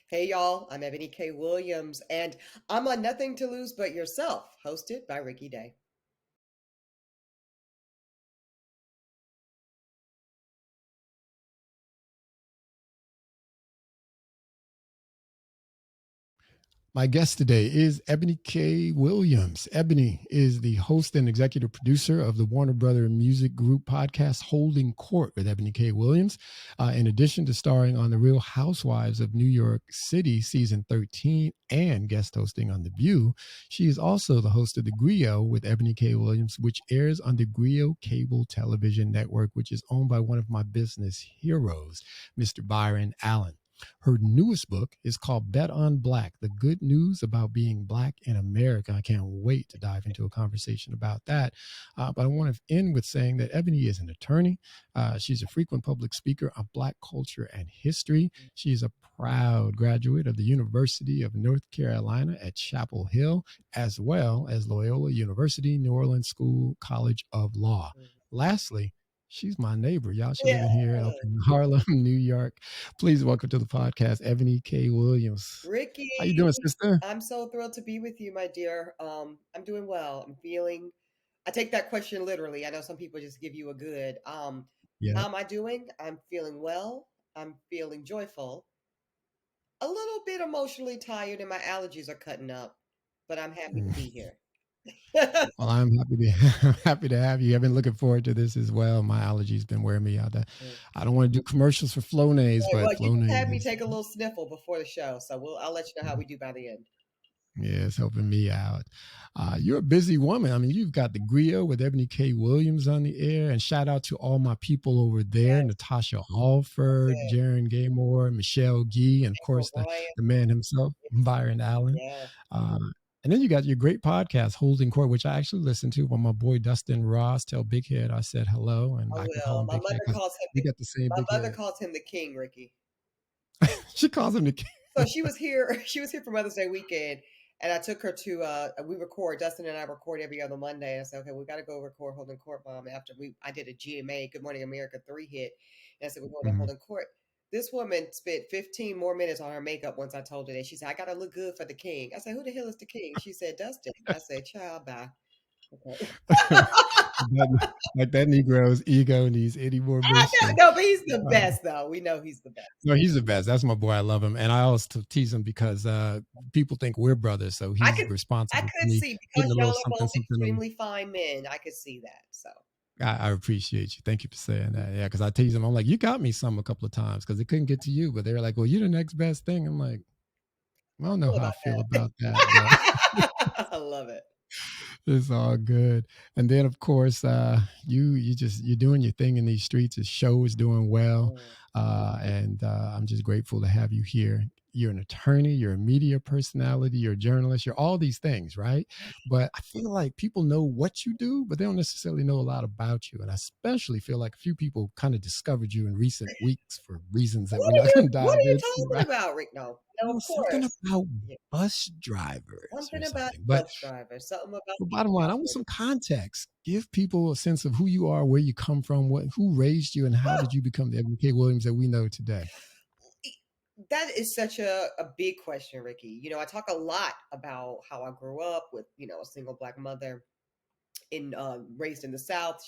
Hey y'all, I'm Eboni K. Williams, and I'm on Nothing to Lose But Yourself, hosted by Ricky Day. My guest today is Eboni K. Williams. Eboni is the host and executive producer of the Warner Brother Music Group podcast Holding Court with Eboni K. Williams. In addition to starring on The Real Housewives of New York City season 13 and guest hosting on The View, she is also the host of the Grio with Eboni K. Williams, which airs on the Grio cable television network, which is owned by one of my business heroes, Mr. Byron Allen. Her newest book is called Bet on Black, the good news about being Black in America. I can't wait to dive into a conversation about that. But I want to end with saying that Eboni is an attorney. She's a frequent public speaker on Black culture and history. She's a proud graduate of the University of North Carolina at Chapel Hill, as well as Loyola University, New Orleans School College of Law. Lastly, she's my neighbor, y'all. She Yeah, living here up in Harlem, New York. Please welcome to the podcast, Eboni K. Williams. Ricky, How you doing, sister? I'm so thrilled to be with you, my dear. I'm doing well. I take that question literally. I know some people just give you a good. Yeah. How am I doing? I'm feeling well. I'm feeling joyful. A little bit emotionally tired, and my allergies are cutting up, but I'm happy to Mm. be here. Well, I'm happy to happy to have you. I've been looking forward to this as well. My allergies been wearing me out. I don't want to do commercials for Flonase, Right, but well, you just had Flonase me is take a little sniffle before the show, so I'll let you know how we do by the end. yeah, it's helping me out. You're a busy woman. I mean, you've got the Grio with Eboni K. Williams on the air, and shout out to all my people over there: Yes, Natasha that's Hallford, it. Jaron Gaymore, Michelle Gee, and of April course Ryan. the man himself, Byron Allen. Yeah. Uh, and then you got your great podcast, Holding Court, which I actually listened to when my boy Dustin Ross tell Big Head I said hello, and I I can call will. him Big Head because we got the same My Big mother Head. calls him the king, Ricky. She calls him the king. So she was here. She was here for Mother's Day weekend, and I took her to. We record. Dustin and I record every other Monday. And I said, okay, we got to go record Holding Court, Mom. After I did a GMA, Good Morning America 3 hit, and I said we're going to Mhm. Holding Court. This woman spent 15 more minutes on her makeup once I told her that. She said, I got to look good for the king. I said, who the hell is the king? She said, Dustin. I said, child, bye. Okay. Like that Negro's ego needs any more I boosting. know, but he's the Uh, best, though. We know he's the best. no, he's the best. That's my boy. I love him, and I always tease him because people think we're brothers, so I he's could I responsible for could me see putting because a y'all little are something, both something on. extremely fine men. I could see that. So I appreciate you. Thank you for saying that. Yeah, because I tease him. I'm like, you got me some a couple of times because they couldn't get to you, but they were like, well, you're the next best thing. I'm like, I don't know cool how I about feel that. about that, but I love it. it's all good. And then of course, you're doing your thing in these streets. The show is doing well, Mm. and I'm just grateful to have you here. You're an attorney, you're a media personality, you're a journalist, you're all these things, right? But I feel like people know what you do, but they don't necessarily know a lot about you. And I especially feel like a few people kind of discovered you in recent weeks for reasons that we're not going to What dive are you into, talking right? about, Rick? No, no, of Something course. about Yeah. bus drivers or Something about something. But bus drivers. Something about bottom line, I want some context. Give people a sense of who you are, where you come from, who raised you, and how did you become the Eboni K. Williams that we know today? that is such a big question, Ricky. I talk a lot about how I grew up with, a single black mother in raised in the South.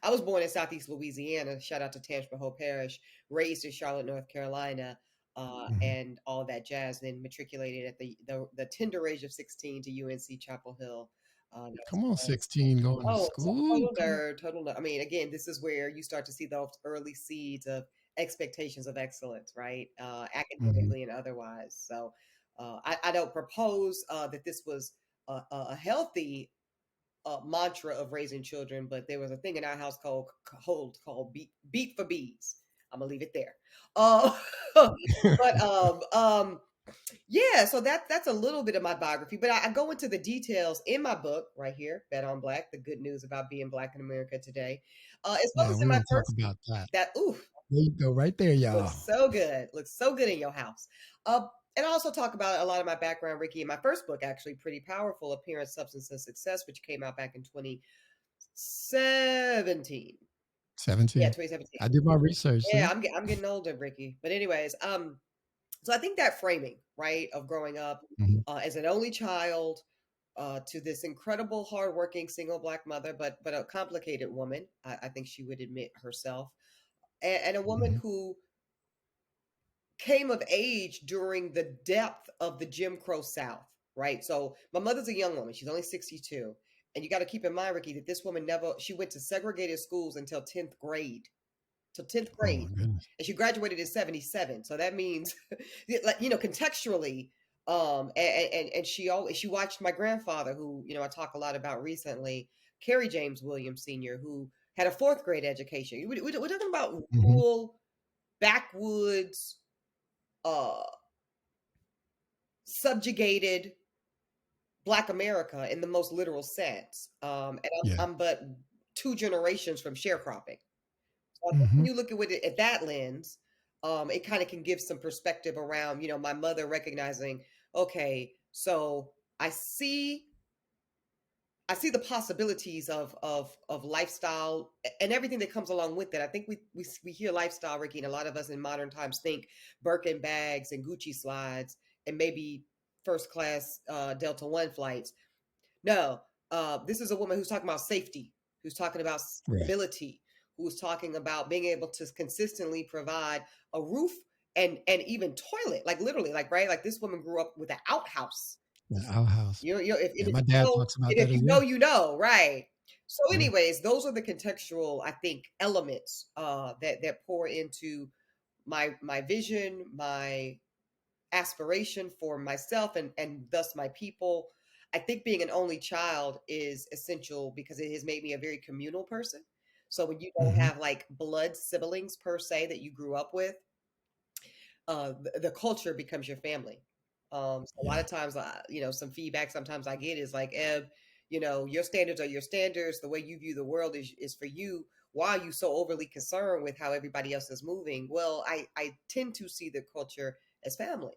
I was born in Southeast Louisiana. Shout out to Tangipahoa Parish. Raised in Charlotte, North Carolina, Mhm. and all that jazz. Then matriculated at the tender age of 16 to UNC Chapel Hill. Come on, Nice. 16, going to Oh, school. total nerd, total nerd. I mean, again, this is where you start to see those early seeds of expectations of excellence, right? Mhm. Academically and otherwise. So I don't propose that this was a healthy mantra of raising children, but there was a thing in our household called beat for bees. I'm gonna leave it there. But yeah, so that's a little bit of my biography, but I go into the details in my book right here, Bet on Black: The Good News About Being Black in America Today, as well Yeah, as we in my want to talk first about that. that ooh There you go, right there, y'all. looks so good in your house. Uh, and I also talk about a lot of my background, Ricky, in my first book, actually, Pretty Powerful: Appearance, Substance, and Success, which came out back in 2017. Yeah, 17. 2017. I did my research. Yeah, See, I'm getting older, Ricky. But anyways, So I think that framing, right, of growing up Mhm. as an only child to this incredible, hardworking single black mother, but a complicated woman. I think she would admit herself, and a woman Mhm. who came of age during the depth of the Jim Crow South, right? So my mother's a young woman; she's only 62, and you got to keep in mind, Ricky, that this woman never she went to segregated schools until 10th grade. To 10th Oh grade, my goodness. and she graduated in 77. So that means, like, contextually, and she watched my grandfather, who, I talk a lot about recently, Kerry James Williams Sr., who had a fourth grade education. We're talking about Mhm. rural, backwoods, uh, subjugated Black America in the most literal sense. And Yeah. I'm but two generations from sharecropping. So I think when Mhm. you look at it at that lens, it kind of can give some perspective around, my mother recognizing, okay, so I see I see the possibilities of lifestyle and everything that comes along with it. I think we hear lifestyle, Ricky, and a lot of us in modern times think Birkin bags and Gucci slides and maybe first class Delta One flights. No, this is a woman who's talking about safety, who's talking about Right. stability, who's talking about being able to consistently provide a roof and even toilet, like literally, like right, like this woman grew up with an outhouse. The outhouse. If Yeah, my you dad know, talks about and that if as you know, well. you know, right? So, Yeah. anyways, those are the contextual, I think, elements that pour into my vision, my aspiration for myself and thus my people. I think being an only child is essential because it has made me a very communal person. So when you don't Mhm. have like blood siblings per se that you grew up with, the culture becomes your family. So a lot Yeah. of times, some feedback sometimes I get is like, Eb, your standards are your standards. The way you view the world is for you. Why are you so overly concerned with how everybody else is moving? Well, I tend to see the culture as family.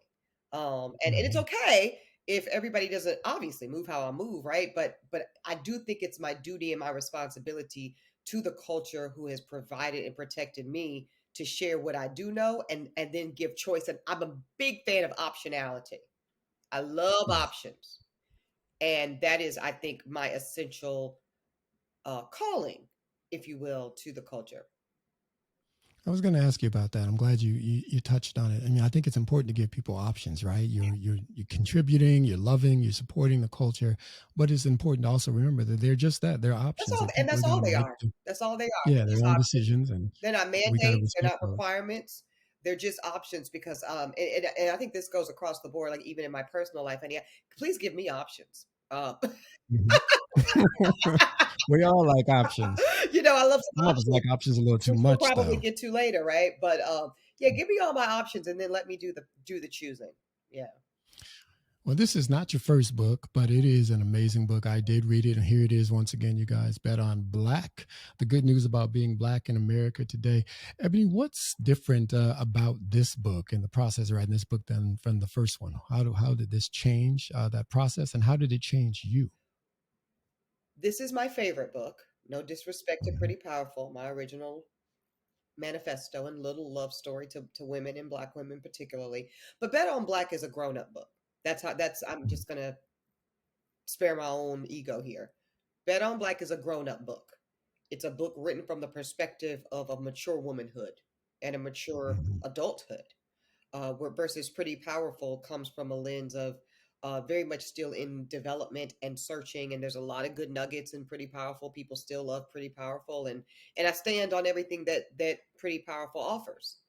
And it's Mhm. okay if everybody doesn't obviously move how I move, right? But I do think it's my duty and my responsibility to the culture who has provided and protected me to share what I do know and then give choice. And I'm a big fan of optionality. I love Yeah. options. And that is, I think, my essential calling, if you will, to the culture. I was going to ask you about that. I'm glad you touched on it. I mean, I think it's important to give people options, right? You're contributing, you're loving, you're supporting the culture, but it's important to also remember that they're just that. They're That's options all, that and people are that's going all to they make. are. That's all they are. Yeah, They're their just own options. decisions, and They're not we got to mandates. They're respect not those. requirements. They're just options because, and I think this goes across the board, like even in my personal life. And yeah, please give me options. Mhm. We all like options. I love some Some of us options, like options a little too which we'll much, probably though. get to later, right? But yeah, give me all my options and then let me do the choosing. Yeah. Well, this is not your first book, but it is an amazing book. I did read it, and here it is once again, you guys. Bet on Black, the good news about being Black in America today. Ebony, what's different about this book and the process of writing this book than from the first one? How did this change that process, and how did it change you? This is my favorite book. No disrespect to Mhm. Pretty Powerful, my original manifesto and little love story to women and black women particularly. But Bet on Black is a grown-up book. That's I'm Mhm. just gonna spare my own ego here. Bet on Black is a grown-up book. It's a book written from the perspective of a mature womanhood and a mature Mhm. adulthood. Where versus Pretty Powerful comes from a lens of very much still in development and searching. And there's a lot of good nuggets in Pretty Powerful. People still love Pretty Powerful, and I stand on everything that Pretty Powerful offers.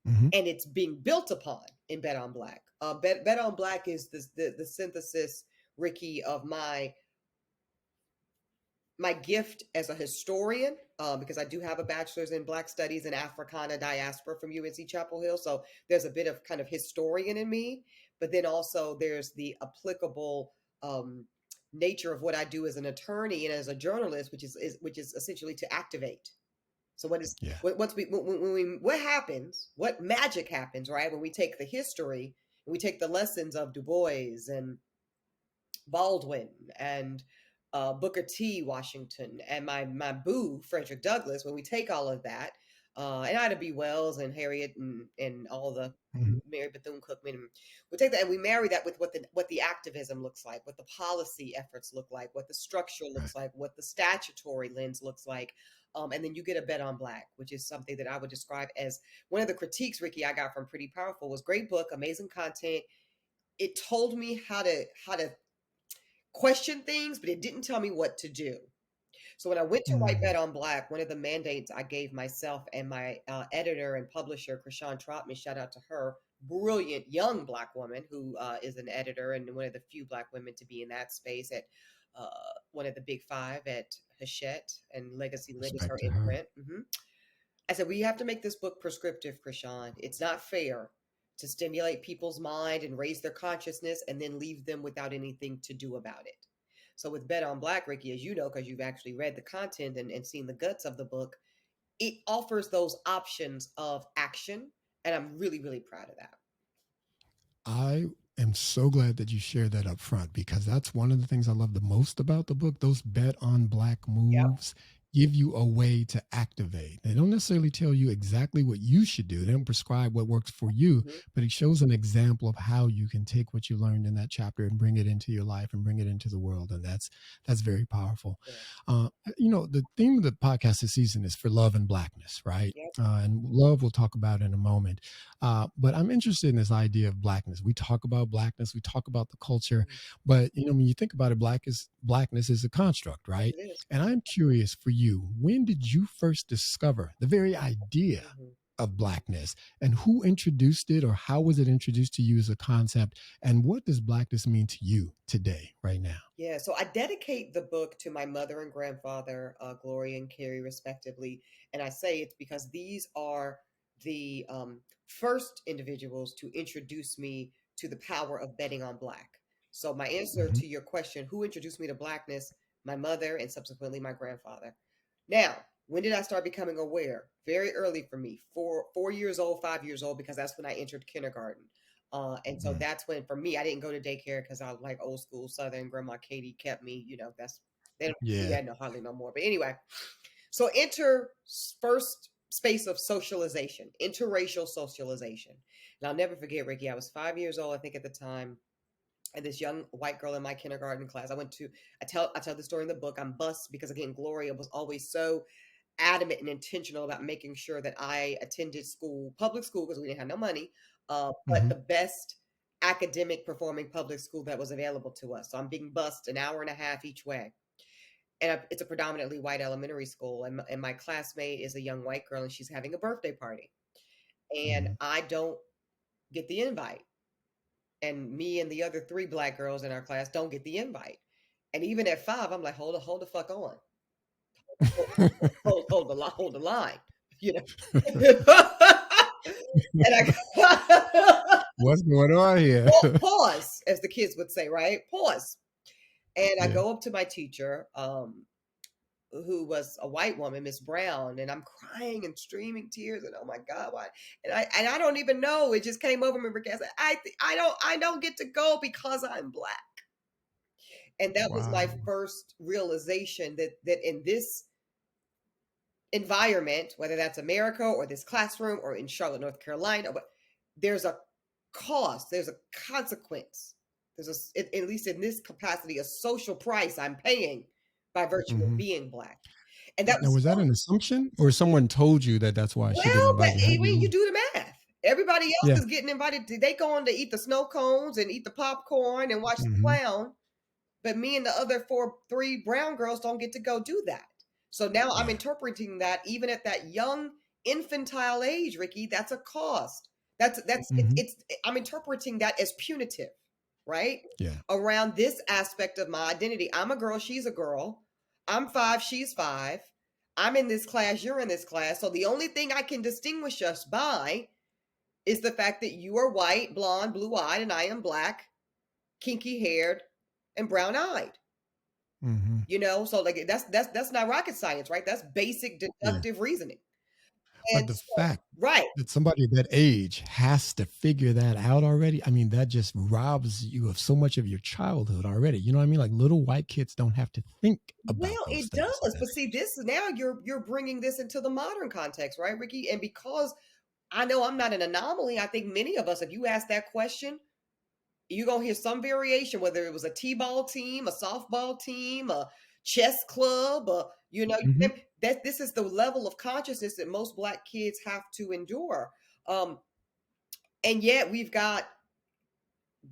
Mhm. And it's being built upon in Bet on Black. Bet on Black is the synthesis, Ricky, of my gift as a historian, because I do have a bachelor's in Black Studies and Africana diaspora from UNC Chapel Hill. So there's a bit of kind of historian in me, but then also there's the applicable nature of what I do as an attorney and as a journalist, which is essentially to activate. So Yeah. once when we what happens? What magic happens, right? When we take the history and we take the lessons of Du Bois and Baldwin and Booker T. Washington and my boo Frederick Douglass. When we take all of that, And Ida B. Wells and Harriet and all the Mhm. Mary Bethune Cookman. And we take that and we marry that with what the activism looks like, what the policy efforts look like, what the structure Right. looks like, what the statutory lens looks like. And then you get a bet on black, which is something that I would describe as one of the critiques, Ricky, I got from Pretty Powerful was great book, amazing content. It told me how to question things, but it didn't tell me what to do. So when I went to write Bet Mm. on Black, one of the mandates I gave myself and my editor and publisher, Krishan Trotman, shout out to her, brilliant young Black woman who is an editor and one of the few Black women to be in that space at uh, one of the big five at Hachette, and Legacy Lit is her Respect to her. imprint. I said, we have to make this book prescriptive, Krishan. It's not fair to stimulate people's mind and raise their consciousness and then leave them without anything to do about it. So with Bet on Black, Ricky, as you know, because you've actually read the content and seen the guts of the book, it offers those options of action. And I'm really, really proud of that. I am so glad that you shared that up front because that's one of the things I love the most about the book. Those bet on black Yep. moves give you a way to activate. They don't necessarily tell you exactly what you should do. They don't prescribe what works for you, Mm-hmm. but it shows an example of how you can take what you learned in that chapter and bring it into your life and bring it into the world. And that's very powerful. Yeah. The theme of the podcast this season is for love and blackness, right? Yep. And love we'll talk about in a moment. But I'm interested in this idea of blackness. We talk about blackness, we talk about the culture, Mm-hmm. but when you think about it, blackness is a construct, Yes, right? it is. And I'm curious for you, when did you first discover the very idea Mm-hmm. of blackness, and who introduced it, or how was it introduced to you as a concept, and what does blackness mean to you today, right now? Yeah, so I dedicate the book to my mother and grandfather, Gloria and Carrie, respectively. And I say it's because these are the first individuals to introduce me to the power of betting on black. So, my answer Hmm. to your question, who introduced me to blackness? My mother and subsequently my grandfather. Now, when did I start becoming aware? Very early for me, 4 years old, 5 years old, because that's when I entered kindergarten. And so Mm. that's when, for me, I didn't go to daycare because I like old school Southern. Grandma Katie kept me. That's they don't do Yeah. that no hardly no more. But anyway, so enter first space of socialization, interracial socialization. And I'll never forget, Ricky. I was 5 years old, I think, at the time, and this young white girl in my kindergarten class. I tell the story in the book. I'm bused because again, Gloria was always so adamant and intentional about making sure that I attended school, public school, because we didn't have no money, but Hmm. the best academic performing public school that was available to us. So I'm being bused an hour and a half each way. And it's a predominantly white elementary school. And my classmate is a young white girl and she's having a birthday party. And Hmm. I don't get the invite. And me and the other three black girls in our class don't get the invite. And even at 5, I'm like, hold the fuck on. Hold the line, you know. And I What's going on here? pause, as the kids would say, right? Pause. And I Yeah. go up to my teacher, who was a white woman, Miss Brown, and I'm crying and streaming tears, and oh my God, why? And I don't even know. It just came over me because I don't get to go because I'm black. And that was my Wow. first realization that in this environment, whether that's America or this classroom or in Charlotte, North Carolina, but there's a cost, there's a consequence, at least in this capacity, a social price I'm paying by virtue of Hmm. being black. And that Now, was was that so an assumption, or someone told you that that's why she didn't well, but invite you? How I do you mean, you know? do the math. Everybody else Yeah. is getting invited. They go on to eat the snow cones and eat the popcorn and watch the Hmm. clown. But me and the other three brown girls don't get to go do that. So now I'm Yeah. interpreting that even at that young infantile age, Ricky, that's a cost. That's Hmm. I'm interpreting that as punitive, right? Yeah. Around this aspect of my identity. I'm a girl, she's a girl. I'm 5, she's 5. I'm in this class, you're in this class. So the only thing I can distinguish us by is the fact that you are white, blonde, blue-eyed, and I am black, kinky haired, and brown eyed. Hmm. So like that's not rocket science, right? That's basic Yeah. deductive reasoning. But And the so, fact right. that somebody at that age has to figure that out already, I mean, that just robs you of so much of your childhood already. You know what I mean? Like little white kids don't have to think about Well, those it things at does. that But see, age. this now you're bringing this into the modern context, right, Ricky? And because I know I'm not an anomaly, I think many of us, if you ask that question, you're gonna hear some variation, whether it was a t-ball team, a softball team, a chess club, Mhm. that this is the level of consciousness that most Black kids have to endure. Um, and yet we've got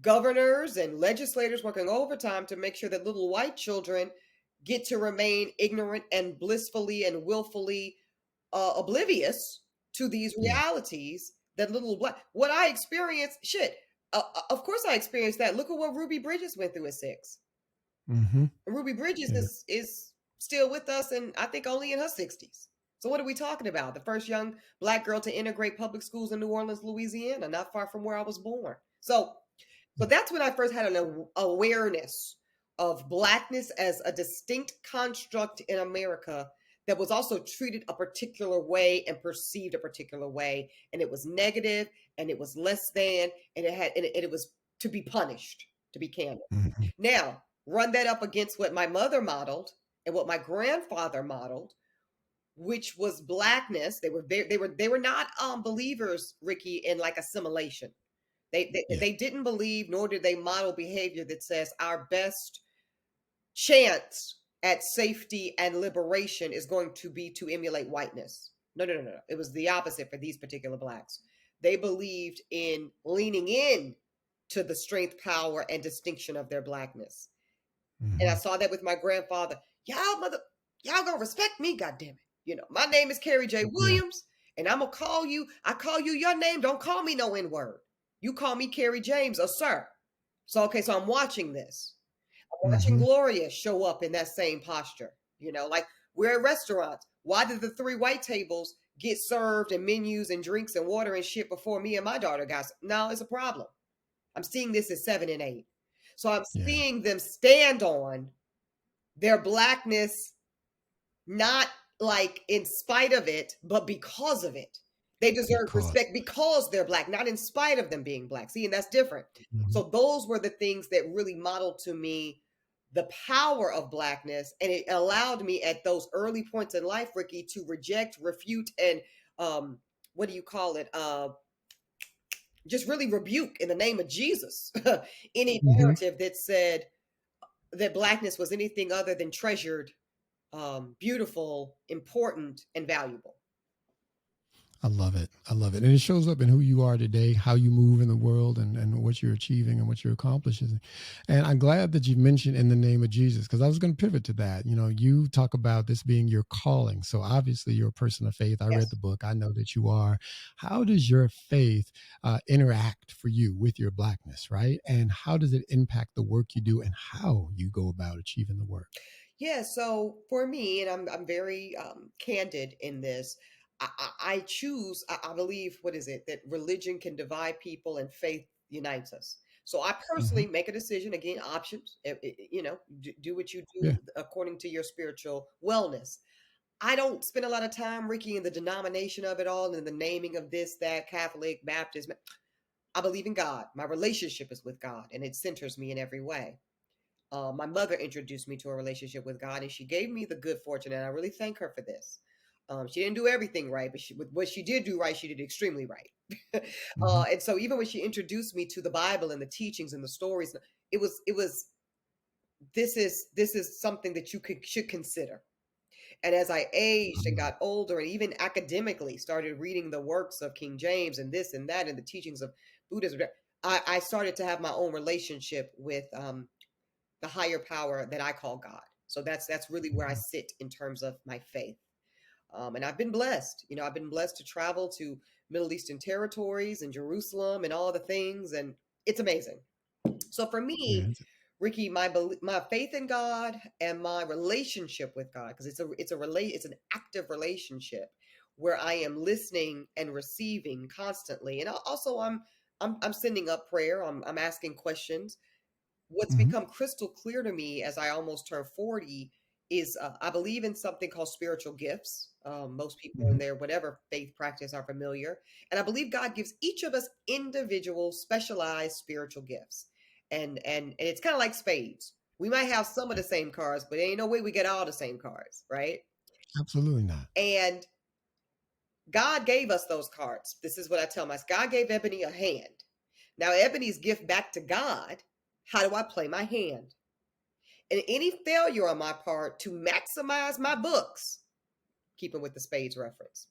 governors and legislators working overtime to make sure that little white children get to remain ignorant and blissfully and willfully oblivious to these Yeah. realities that little black what I experienced shit of course I experienced that. Look at what Ruby Bridges went through at 6. Mhm. Ruby Bridges Yeah. is still with us and I think only in her 60s. So what are we talking about? The first young Black girl to integrate public schools in New Orleans, Louisiana, not far from where I was born. So that's when I first had an awareness of Blackness as a distinct construct in America that was also treated a particular way and perceived a particular way. And it was negative and it was less than, and it was to be punished, to be candid. Mhm. Now, run that up against what my mother modeled and what my grandfather modeled, which was Blackness. They were not believers, Ricky, in like assimilation. Yeah. They didn't believe, nor did they model behavior that says our best chance at safety and liberation is going to be to emulate whiteness. No, no, no, no. It was the opposite for these particular blacks. They believed in leaning in to the strength, power, and distinction of their blackness. And I Mhm. saw that with my grandfather. Y'all gonna respect me, goddamn it. My name is Carrie J. Yeah. Williams, and I'm gonna call you. I call you your name. Don't call me no N-word. You call me Carrie James or sir. So okay, so I'm watching this. I'm watching Mhm. Gloria show up in that same posture. Like we're at restaurants. Why did the 3 white tables get served and menus and drinks and water and shit before me and my daughter got? No, it's a problem. I'm seeing this at 7 and 8. So I'm Yeah. seeing them stand on their blackness, not like in spite of it, but because of it. They deserve Because. respect because they're black, not in spite of them being black. See, and that's different. Mhm. So those were the things that really modeled to me the power of blackness, and it allowed me at those early points in life, Ricky, to reject, refute, and um, what do you call it? Just really rebuke in the name of Jesus any Mhm. narrative that said that blackness was anything other than treasured, beautiful, important, and valuable. I love it. I love it. And it shows up in who you are today, how you move in the world, and what you're achieving and what you're accomplishing. And I'm glad that you mentioned in the name of Jesus, because I was going to pivot to that. You talk about this being your calling. So obviously, you're a person of faith. I read Yes. the book. I know that you are. How does your faith interact for you with your Blackness, right? And how does it impact the work you do and how you go about achieving the work? Yeah. So for me, and I'm very candid in this. I choose. I believe what is it that religion can divide people and faith unites us. So I Hmm. personally make a decision again. Options. Do what you Yeah. do according to your spiritual wellness. I don't spend a lot of time, Ricky, in the denomination of it all and the naming of this, that, Catholic, Baptist. I believe in God. My relationship is with God, and it centers me in every way. My mother introduced me to a relationship with God, and she gave me the good fortune, and I really thank her for this. She didn't do everything right, but what she did do right, she did extremely right. Hmm. And so, even when she introduced me to the Bible and the teachings and the stories, it was this is something that should consider. And as I aged and got older, and even academically started reading the works of King James and this and that, and the teachings of Buddhism, I started to have my own relationship with the higher power that I call God. So that's really where I sit in terms of my faith. And I've been blessed. I've been blessed to travel to Middle Eastern territories and Jerusalem and all the things, and it's amazing. So for Yeah. me, Ricky, my faith in God and my relationship with God, because it's an active relationship where I am listening and receiving constantly, and also I'm sending up prayer. I'm asking questions. What's Hmm. become crystal clear to me as I almost turned 40 is I believe in something called spiritual gifts. Most people in Hmm. their whatever faith practice are familiar, and I believe God gives each of us individual, specialized spiritual gifts. And it's kind of like spades. We might have some of the same cards, but there ain't no way we get all the same cards, right? Absolutely not. And God gave us those cards. This is what I tell myself. God gave Ebony a hand. Now Ebony's gift back to God. How do I play my hand? And any failure on my part to maximize my books, keeping with the spades reference.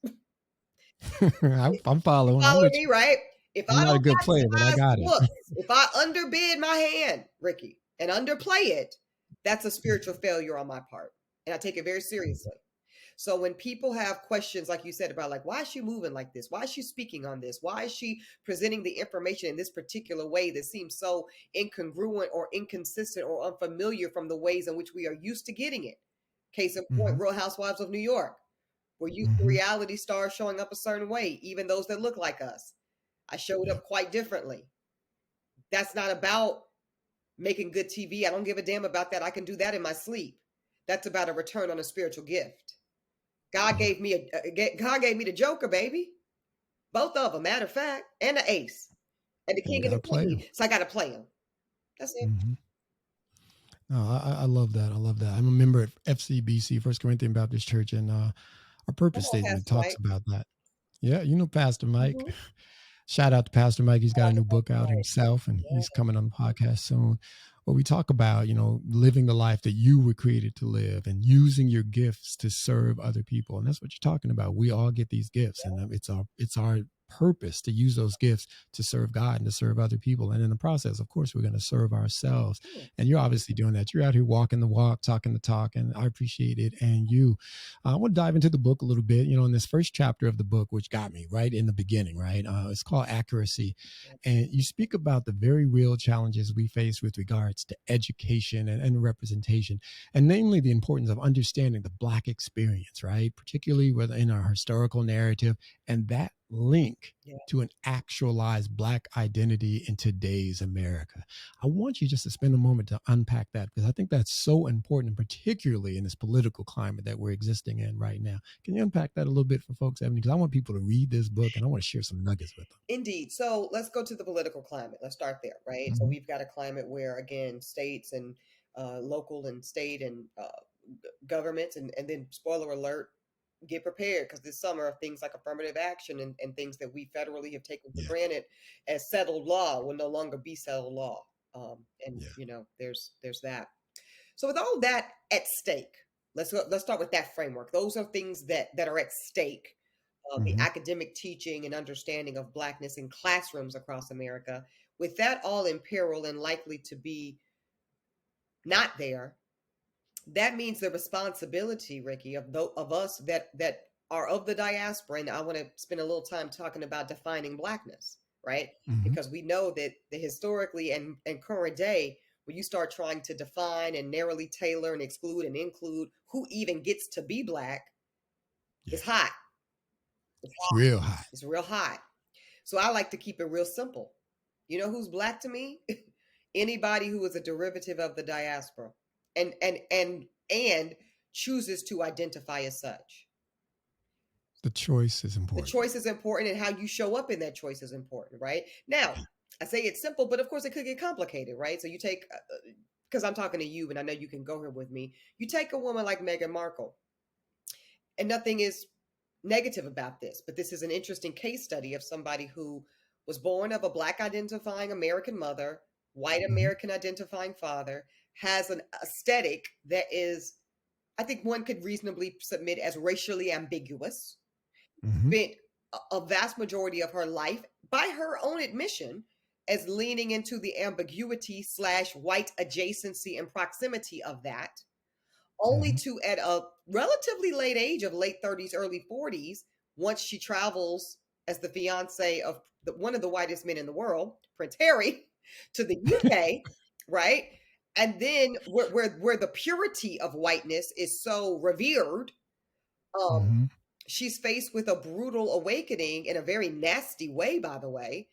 I'm You following. I'm following with me, you. right? If I'm I not a don't good player, but I maximize got the it. books, if I underbid my hand, Ricky, and underplay it, that's a spiritual failure on my part. And I take it very seriously. So when people have questions, like you said, about like, why is she moving like this? Why is she speaking on this? Why is she presenting the information in this particular way that seems so incongruent or inconsistent or unfamiliar from the ways in which we are used to getting it? Case in point, Hmm. Real Housewives of New York. We're used to Hmm. reality stars showing up a certain way, even those that look like us. I showed Yeah. up quite differently. That's not about making good TV. I don't give a damn about that. I can do that in my sleep. That's about a return on a spiritual gift. God Yeah. gave me God gave me the Joker, baby. Both of them, matter of fact, and the Ace and the And you King and got the to play Queen. them. So I got to play them. That's it. Hmm. No, I love that. I love that. I'm a member at FCBC, First Corinthian Baptist Church, and our Come purpose on, statement Pastor talks Mike. about that. Yeah, you know Pastor Mike. Mm-hmm. Shout out to Pastor Mike. He's Shout got a out to new book Pastor out Mike. himself, and Yeah. he's coming on the podcast soon. But we talk about, living the life that you were created to live and using your gifts to serve other people. And that's what you're talking about. We all get these gifts, and it's our purpose to use those gifts to serve God and to serve other people. And in the process, of course, we're going to serve ourselves. Yeah. And you're obviously doing that. You're out here walking the walk, talking the talk, and I appreciate it. And you, I want to dive into the book a little bit. In this first chapter of the book, which got me right in the beginning, right? It's called Accuracy. And you speak about the very real challenges we face with regards to education and representation, and namely the importance of understanding the Black experience, right? Particularly within our historical narrative and that link Yeah. to an actualized Black identity in today's America. I want you just to spend a moment to unpack that because I think that's so important, particularly in this political climate that we're existing in right now. Can you unpack that a little bit for folks, Ebony? Because I want people to read this book and I want to share some nuggets with Indeed. So let's go to the political climate. Let's start there, right? So them. we've got a climate where, again, states and local and state and governments, and then spoiler alert, get prepared because this summer things like affirmative action and things that we federally have taken for Yeah, granted as settled law will no longer be settled law. And yeah. there's that. So with all that at stake, let's start with that framework. Those are things that are at stake. The Hmm. academic teaching and understanding of Blackness in classrooms across America, with that all in peril and likely to be not there, that means the responsibility, Ricky, of us that are of the diaspora. And I want to spend a little time talking about defining Blackness, right? Hmm. Because we know that the historically and current day, when you start trying to define and narrowly tailor and exclude and include who even gets to be Black, Yeah, it's hot. It's it's hot. real hot. It's real hot. So I like to keep it real simple. You know who's Black to me? Anybody who is a derivative of the diaspora and chooses to identify as such. The choice is The important. choice is important, and how you show up in that choice is important, right? Now, I say it's simple, but of course it could get complicated, right? So you take, because I'm talking to you, and I know you can go here with me. You take a woman like Meghan Markle, and nothing is negative about this, but this is an interesting case study of somebody who was born of a Black identifying American mother, white Hmm. American identifying father, has an aesthetic that is, I think one could reasonably submit as racially ambiguous, Hmm. spent a vast majority of her life, by her own admission, as leaning into the ambiguity slash white adjacency and proximity of that, only Hmm. to at a relatively late age of late 30s, early 40s, once she travels as the fiance of one of the whitest men in the world, Prince Harry, to the UK, right? And then where the purity of whiteness is so revered, um, Hmm. she's faced with a brutal awakening in a very nasty way, by the way,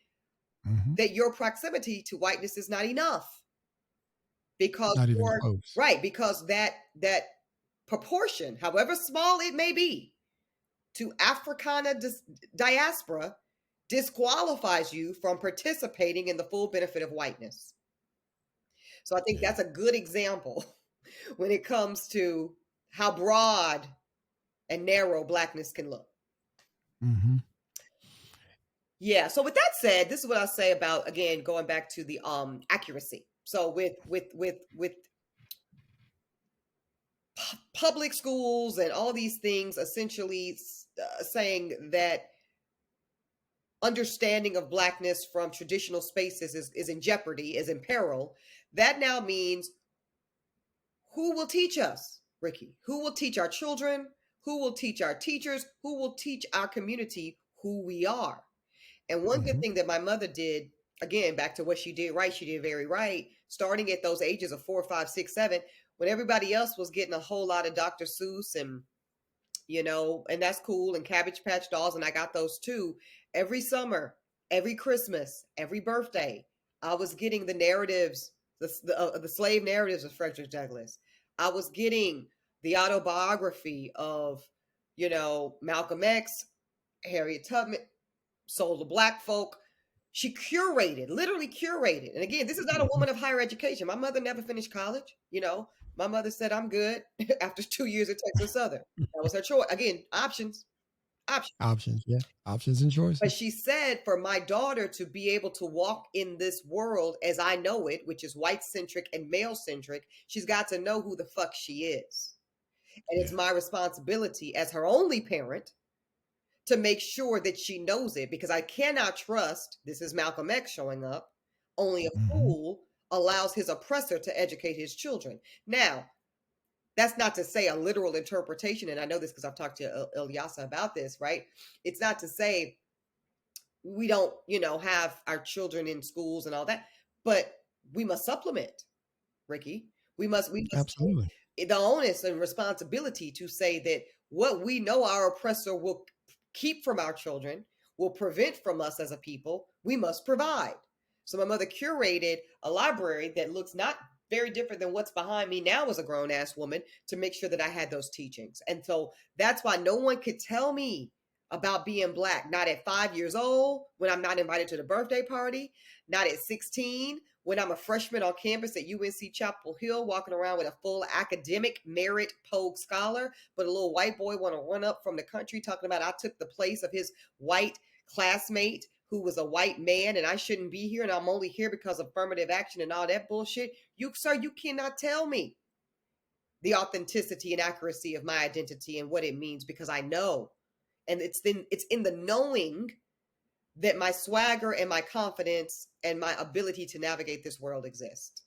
Hmm. that your proximity to whiteness is not enough because Not even you're close. right, because that proportion, however small it may be, to Africana diaspora disqualifies you from participating in the full benefit of whiteness. So I think Yeah. that's a good example when it comes to how broad and narrow blackness can look. Mm-hmm. Yeah. So with that said, this is what I'll say about, again, going back to the accuracy. So with public schools and all these things essentially saying that understanding of blackness from traditional spaces is in jeopardy, is in peril, that now means who will teach us, Ricky? Who will teach our children? Who will teach our teachers? Who will teach our community who we are? And one good Mm-hmm. thing that my mother did, again, back to what she did right, she did very right, starting at those ages of 4, 5, 6, 7, when everybody else was getting a whole lot of Dr. Seuss and, and that's cool, and Cabbage Patch Dolls, and I got those too. Every summer, every Christmas, every birthday, I was getting the narratives, the slave narratives of Frederick Douglass. I was getting the autobiography of, Malcolm X, Harriet Tubman, Soul of Black Folk. She curated, literally curated. And again, this is not a Mm-hmm. woman of higher education. My mother never finished college. My mother said, I'm good after 2 years at Texas Southern. That was her choice. Again, options, options. Options, yeah. Options and But choices. she said for my daughter to be able to walk in this world as I know it, which is white centric and male centric, she's got to know who the fuck she is. And it's Yeah. my responsibility as her only parent to make sure that she knows it, because I cannot trust, this is Malcolm X showing up, only a Mm-hmm. fool allows his oppressor to educate his children. Now, that's not to say a literal interpretation, and I know this because I've talked to Ilyasa about this, right? It's not to say we don't, have our children in schools and all that, but we must supplement, Ricky. We must Absolutely. take the onus and responsibility to say that what we know our oppressor will keep from our children, will prevent from us as a people, we must provide. So my mother curated a library that looks not very different than what's behind me now as a grown ass woman, to make sure that I had those teachings. And so that's why no one could tell me about being black, not at 5 years old when I'm not invited to the birthday party, not at 16 when I'm a freshman on campus at UNC Chapel Hill, walking around with a full academic merit Pogue scholar, but a little white boy want to run up from the country talking about I took the place of his white classmate who was a white man and I shouldn't be here and I'm only here because of affirmative action and all that bullshit. Sir, you cannot tell me the authenticity and accuracy of my identity and what it means, because I know. And it's in the knowing that my swagger and my confidence and my ability to navigate this world exist.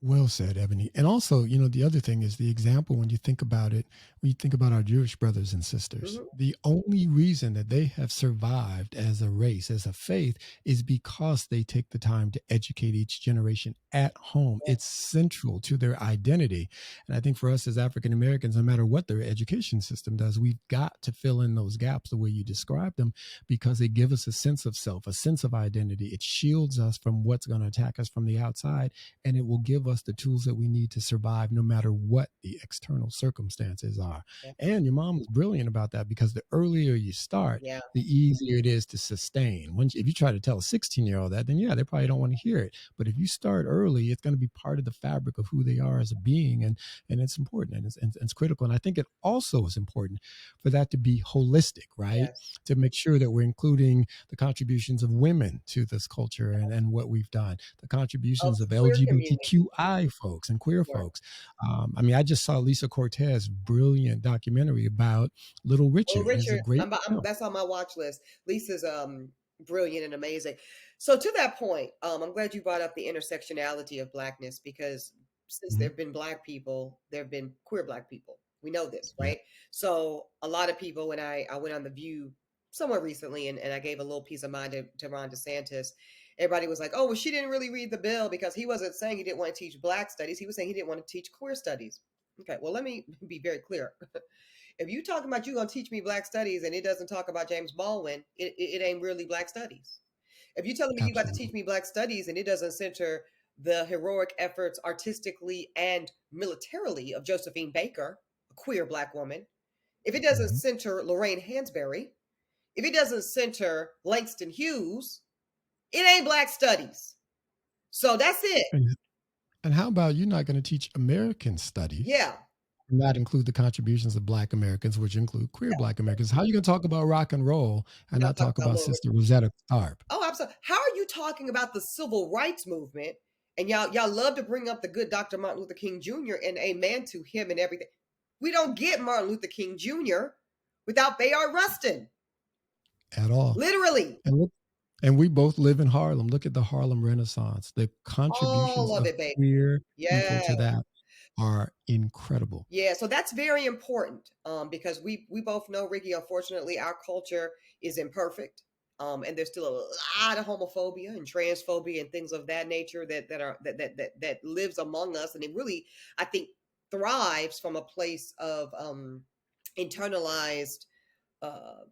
Well said, Ebony. And also, the other thing is the example when you think about it, when you think about our Jewish brothers and sisters, Mm-hmm. the only reason that they have survived as a race, as a faith, is because they take the time to educate each generation at home. Yeah. It's central to their identity. And I think for us as African Americans, no matter what their education system does, we've got to fill in those gaps the way you described them, because they give us a sense of self, a sense of identity. It shields us from what's going to attack us from the outside, and it will give us the tools that we need to survive no matter what the external circumstances are. Yeah. And your mom was brilliant about that, because the earlier you start, Yeah. the easier it is to sustain. If you try to tell a 16-year-old that, then yeah, they probably don't want to hear it. But if you start early, it's going to be part of the fabric of who they are as a being, and it's important, and it's critical. And I think it also is important for that to be holistic, right? Yes. To make sure that we're including the contributions of women to this culture and what we've done, the Of contributions of the queer community. LGBTQI folks and queer Sure. folks. I just saw Lisa Cortez' brilliant documentary about Little Well, Richard. It's a Richard, great film. that's on my watch list. Lisa's brilliant and amazing. So to that point, I'm glad you brought up the intersectionality of blackness, because since Mhm. there have been black people, there have been queer black people. We know this, Yeah. right? So a lot of people, when I went on The View somewhat recently, and I gave a little piece of mine to Ron DeSantis, everybody was like, oh, well, she didn't really read the bill, because he wasn't saying he didn't want to teach black studies. He was saying he didn't want to teach queer studies. Okay, well, let me be very clear. If you talking about you gonna teach me black studies and it doesn't talk about James Baldwin, it ain't really black studies. If you telling me you got to teach Absolutely. me black studies and it doesn't center the heroic efforts artistically and militarily of Josephine Baker, a queer Black woman, if it doesn't Mhm. center Lorraine Hansberry, if it doesn't center Langston Hughes, it ain't Black studies. So that's it. And and how about you're not going to teach American studies Yeah. and not include the contributions of Black Americans, which include queer Black Americans? How are you going to talk about rock and roll and Not not talking talk about about Lil Sister Ricky. Rosetta Tharpe? Oh, absolutely. How are you talking about the civil rights movement? And y'all love to bring up the good Dr. Martin Luther King Jr. and amen to him and everything. We don't get Martin Luther King Jr. without Bayard Rustin. At all. Literally. And look, and we both live in Harlem. Look at the Harlem Renaissance. The contributions All of of it, baby. queer people Yeah. to that are incredible. Yeah, so that's very important because we both know, Ricky, unfortunately, our culture is imperfect. And there's still a lot of homophobia and transphobia and things of that nature that lives among us, and it really, I think, thrives from a place of internalized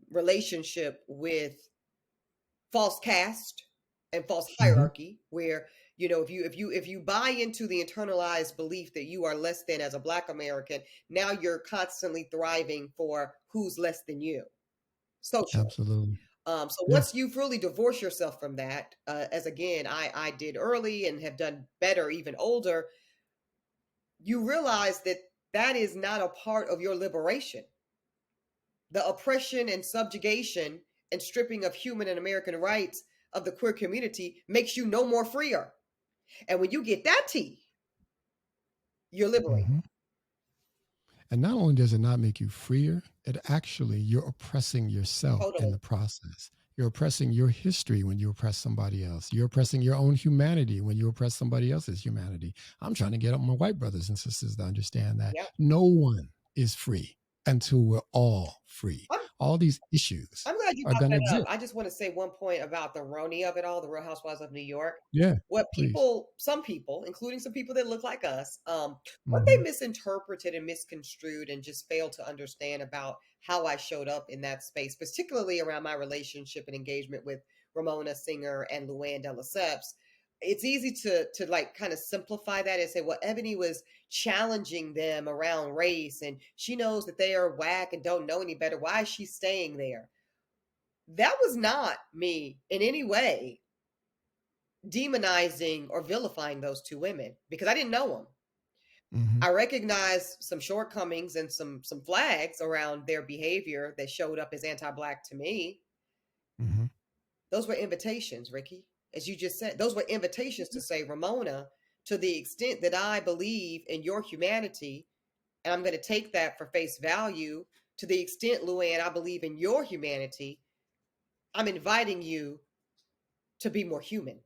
relationship with false caste and false Mhm. hierarchy, where if you buy into the internalized belief that you are less than as a Black American, now you're constantly thriving for who's less than you socially. Absolutely. So Yeah. once you've really divorced yourself from that, as again I did early and have done better even older, you realize that that is not a part of your liberation. The oppression and subjugation and stripping of human and American rights of the queer community makes you no more freer. And when you get that tea, you're liberated. Mhm. And not only does it not make you freer, it actually, you're oppressing yourself in Totally. the process. You're oppressing your history when you oppress somebody else. You're oppressing your own humanity when you oppress somebody else's humanity. I'm trying to get my white brothers and sisters to understand that Yeah. no one is free until we're all free. I'm All these issues I'm glad you are brought going to that up. exist. I just want to say one point about the Roni of it all, the Real Housewives of New York. Yeah, What please. some people, including some people that look like us, what they Hmm. misinterpreted and misconstrued and just failed to understand about how I showed up in that space, particularly around my relationship and engagement with Ramona Singer and Luann de Lesseps. It's easy to like kind of simplify that and say, well, Ebony was challenging them around race and she knows that they are whack and don't know any better. Why is she staying there? That was not me in any way demonizing or vilifying those two women because I didn't know them. Hmm. I recognized some shortcomings and some flags around their behavior that showed up as anti-Black to me. Hmm. Those were invitations, Ricky. As you just said, those were invitations to say, Ramona, to the extent that I believe in your humanity, and I'm going to take that for face value, to the extent, Luann, I believe in your humanity, I'm inviting you to be more human. You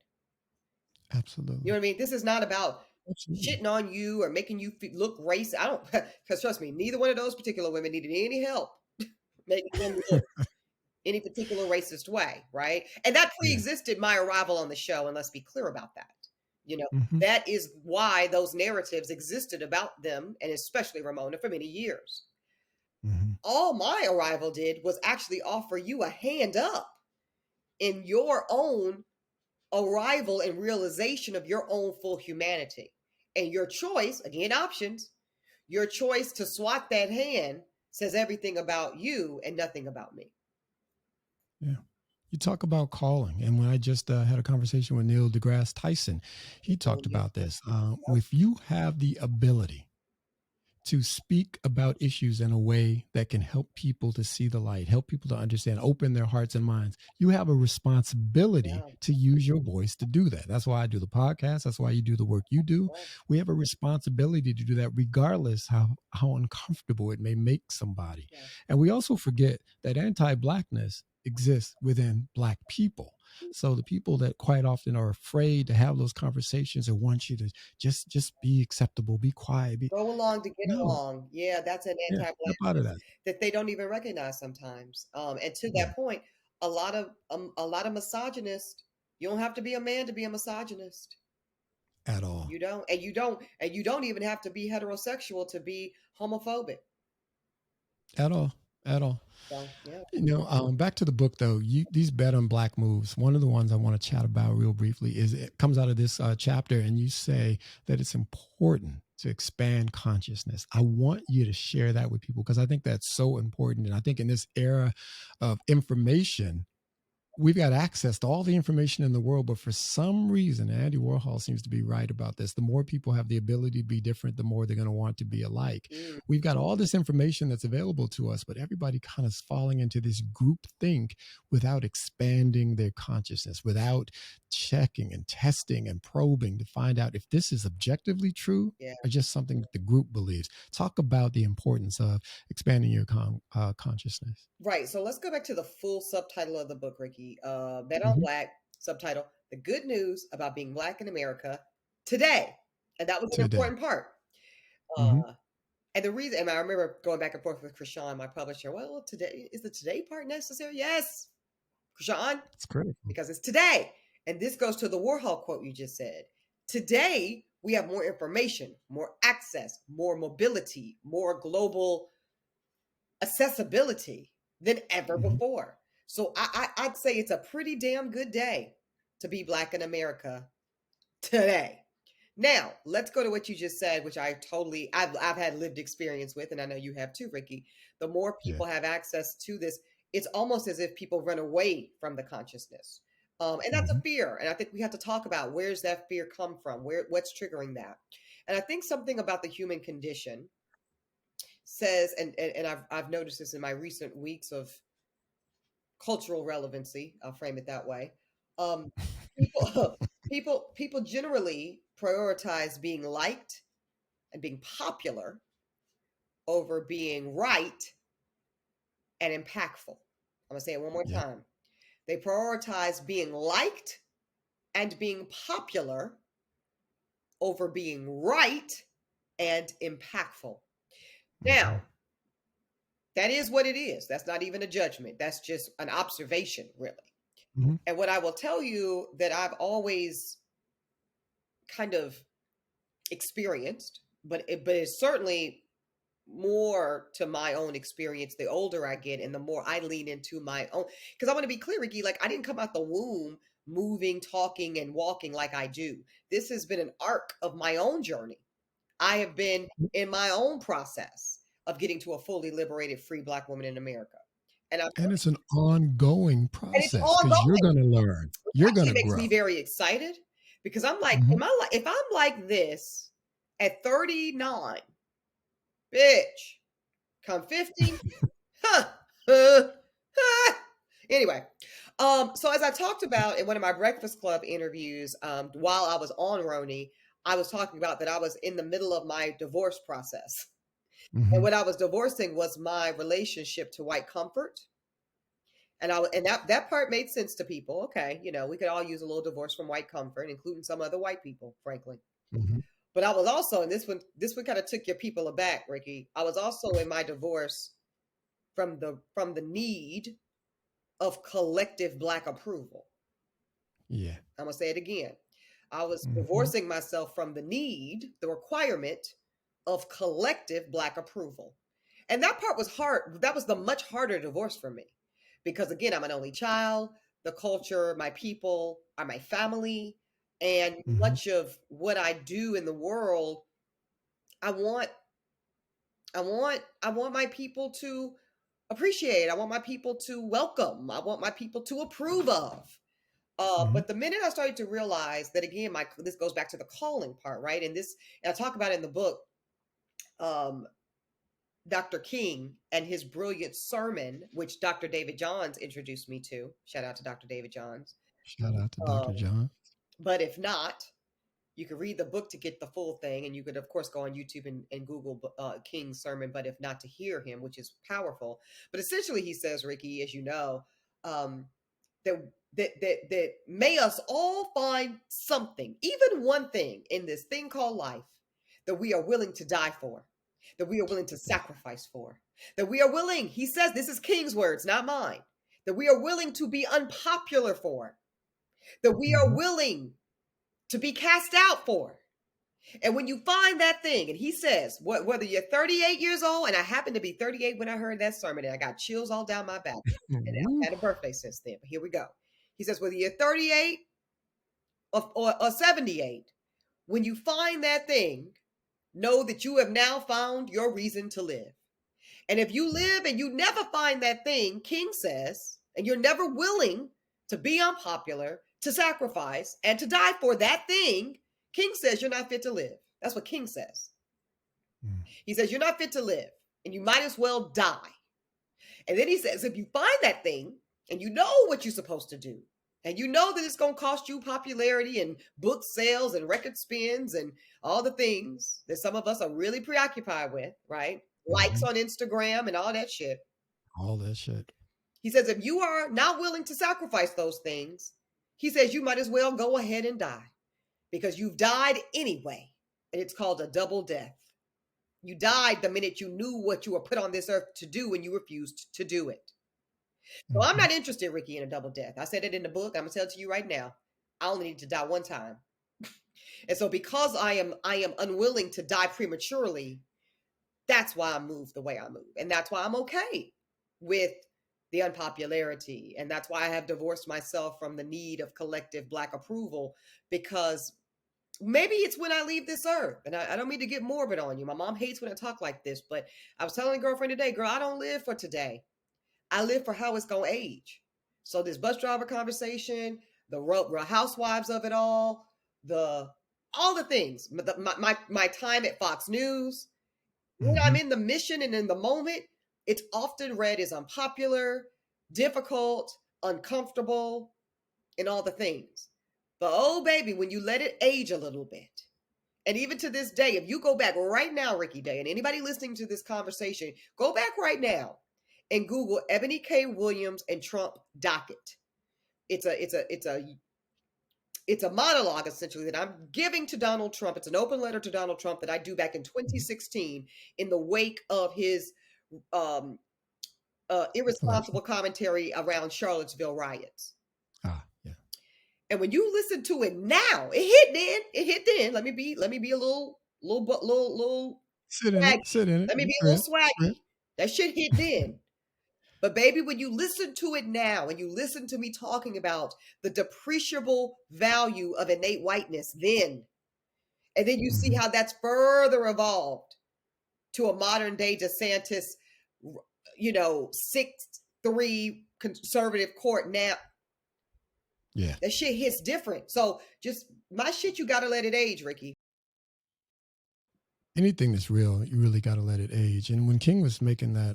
know Absolutely. what I mean? This is not about Absolutely. shitting on you or making you look racist. I don't, because trust me, neither one of those particular women needed any help making them look any particular racist way, right? And that Yeah. pre-existed my arrival on the show, and let's be clear about that. You know, Hmm. that is why those narratives existed about them, and especially Ramona, for many years. Hmm. All my arrival did was actually offer you a hand up in your own arrival and realization of your own full humanity. And your choice, again, options, your choice to swat that hand says everything about you and nothing about me. Yeah. You talk about calling, and when I just had a conversation with Neil deGrasse Tyson, he Oh, talked yes. about this. If you have the ability to speak about issues in a way that can help people to see the light, help people to understand, open their hearts and minds, you have a responsibility Yeah. to use your voice to do that. That's why I do the podcast. That's why you do the work you do. Yeah. We have a responsibility to do that, regardless how uncomfortable it may make somebody. Yeah. And we also forget that anti-Blackness exists within Black people. So the people that quite often are afraid to have those conversations or want you to just be acceptable, be quiet, be Go along to get no, along. Yeah, that's an yeah, step out of anti-blackness that. that they don't even recognize sometimes. And to Yeah, that point, a lot of misogynists. You don't have to be a man to be a misogynist. at all, You don't even have to be heterosexual to be homophobic. at all, at all. So yeah. Back to the book though. These bet on black moves. One of the ones I want to chat about real briefly is it comes out of this chapter, and you say that it's important to expand consciousness. I want you to share that with people because I think that's so important, and I think in this era of information, we've got access to all the information in the world, but for some reason, Andy Warhol seems to be right about this. The more people have the ability to be different, the more they're going to want to be alike. Mm, We've got all this information that's available to us, but everybody kind of is falling into this group think without expanding their consciousness, without checking and testing and probing to find out if this is objectively true yeah. or just something that the group believes. Talk about the importance of expanding your consciousness. Right. So let's go back to the full subtitle of the book, Ricky. Bet on Hmm. Black, subtitle: The Good News About Being Black in America Today. And that was an Today. important part. Hmm. Uh, and the reason, and I remember going back and forth with Krishan, my publisher, well, today, is the today part necessary? Yes, Krishan, It's critical. because it's today. And this goes to the Warhol quote you just said. Today, we have more information, more access, more mobility, more global accessibility than ever Hmm. before. So I'd say it's a pretty damn good day to be Black in America today. Now, let's go to what you just said, which I've had lived experience with, and I know you have too, Ricky. The more Yeah. people have access to this, it's almost as if people run away from the consciousness. And that's a Hmm. fear. And I think we have to talk about where's that fear come from? What's triggering that? And I think something about the human condition says, and I've noticed this in my recent weeks of cultural relevancy. I'll frame it that way. Um, people, people generally prioritize being liked and being popular over being right and impactful. I'm gonna say it one more Yeah. time. They prioritize being liked and being popular over being right and impactful. Now, Hmm. that is what it is. That's not even a judgment. That's just an observation, really. Hmm. And what I will tell you that I've always kind of experienced, but it's certainly more to my own experience the older I get and the more I lean into my own. Because I want to be clear, Ricky, like I didn't come out the womb moving, talking, and walking like I do. This has been an arc of my own journey. I have been in my own process of getting to a fully liberated, free Black woman in America. And I And it's an ongoing and it's process because you're ongoing. going to learn, Which you're going actually to makes me grow. very excited because I'm like, Hmm. am I like if I'm like this at 39, bitch, come 50, huh? Anyway, so as I talked about in one of my Breakfast Club interviews, while I was on Roni, I was talking about that I was in the middle of my divorce process. And Hmm. what I was divorcing was my relationship to white comfort. And that part made sense to people. Okay, we could all use a little divorce from white comfort, including some other white people, frankly. Hmm. But I was also, and this one kind of took your people aback, Ricky. I was also in my divorce from the need of collective Black approval. Yeah. I'm gonna say it again. I was Hmm. divorcing myself from the need, the requirement of collective Black approval. And that part was hard. That was the much harder divorce for me. Because again, I'm an only child, the culture, my people are my family, and Hmm. much of what I do in the world, I want I want my people to appreciate. I want my people to welcome. I want my people to approve of. Hmm. But the minute I started to realize that again, this goes back to the calling part, right? And I talk about in the book, um, Dr. King and his brilliant sermon, which Dr. David Johns introduced me to. Shout out to Dr. David Johns. Shout out to Dr. Um, John. but if not, you could read the book to get the full thing, and you could, of course, go on YouTube and Google King's sermon. But if not, to hear him, which is powerful. But essentially, he says, Ricky, as you know, um, that may us all find something, even one thing in this thing called life, that we are willing to die for, that we are willing to Yeah. sacrifice for, that we are willing, he says, this is King's words, not mine, that we are willing to be unpopular for, that we are Hmm. willing to be cast out for. And when you find that thing, and he says, whether you're 38 years old, and I happened to be 38 when I heard that sermon, and I got chills all down my back. And Woo. I've had a birthday since then, but here we go. He says, whether you're 38 or 78, when you find that thing, know that you have now found your reason to live. And if you live and you never find that thing, King says, and you're never willing to be unpopular, to sacrifice, and to die for that thing, King says you're not fit to live. That's what King says. He says you're not fit to live, and you might as well die. And then he says, if you find that thing and you know what you're supposed to do, and you know that it's going to cost you popularity and book sales and record spins and all the things that some of us are really preoccupied with, right? Likes on Instagram and all that shit. All that shit. He says, if you are not willing to sacrifice those things, he says you might as well go ahead and die because you've died anyway. And it's called a double death. You died the minute you knew what you were put on this earth to do and you refused to do it. So I'm not interested, Ricky, in a double death. I said it in the book. I'm gonna tell it to you right now. I only need to die one time. And so because I am unwilling to die prematurely, that's why I move the way I move. And that's why I'm okay with the unpopularity. And that's why I have divorced myself from the need of collective Black approval, because maybe it's when I leave this earth. And I don't mean to get morbid on you. My mom hates when I talk like this, but I was telling a girlfriend today, girl, I don't live for today. I live for how it's going to age. So this bus driver conversation, the housewives of it all the things, my time at Fox News, when I'm in the mission and in the moment, it's often read as unpopular, difficult, uncomfortable, and all the things. But oh, baby, when you let it age a little bit, and even to this day, if you go back right now, Ricky Day, and anybody listening to this conversation, go back right now and Google Eboni K. Williams and Trump docket. It's a monologue essentially that I'm giving to Donald Trump. It's an open letter to Donald Trump that I do back in 2016 in the wake of his irresponsible commentary around Charlottesville riots. Yeah. And when you listen to it now, it hit then. Let me be a little sit swaggy. in it. Let me be a little swaggy. That shit hit then. But baby, when you listen to it now and you listen to me talking about the depreciable value of innate whiteness then, and then you see how that's further evolved to a modern day DeSantis, 6-3 conservative court now. Yeah. That shit hits different. So just my shit, you got to let it age, Ricky. Anything that's real, you really got to let it age. And when King was making that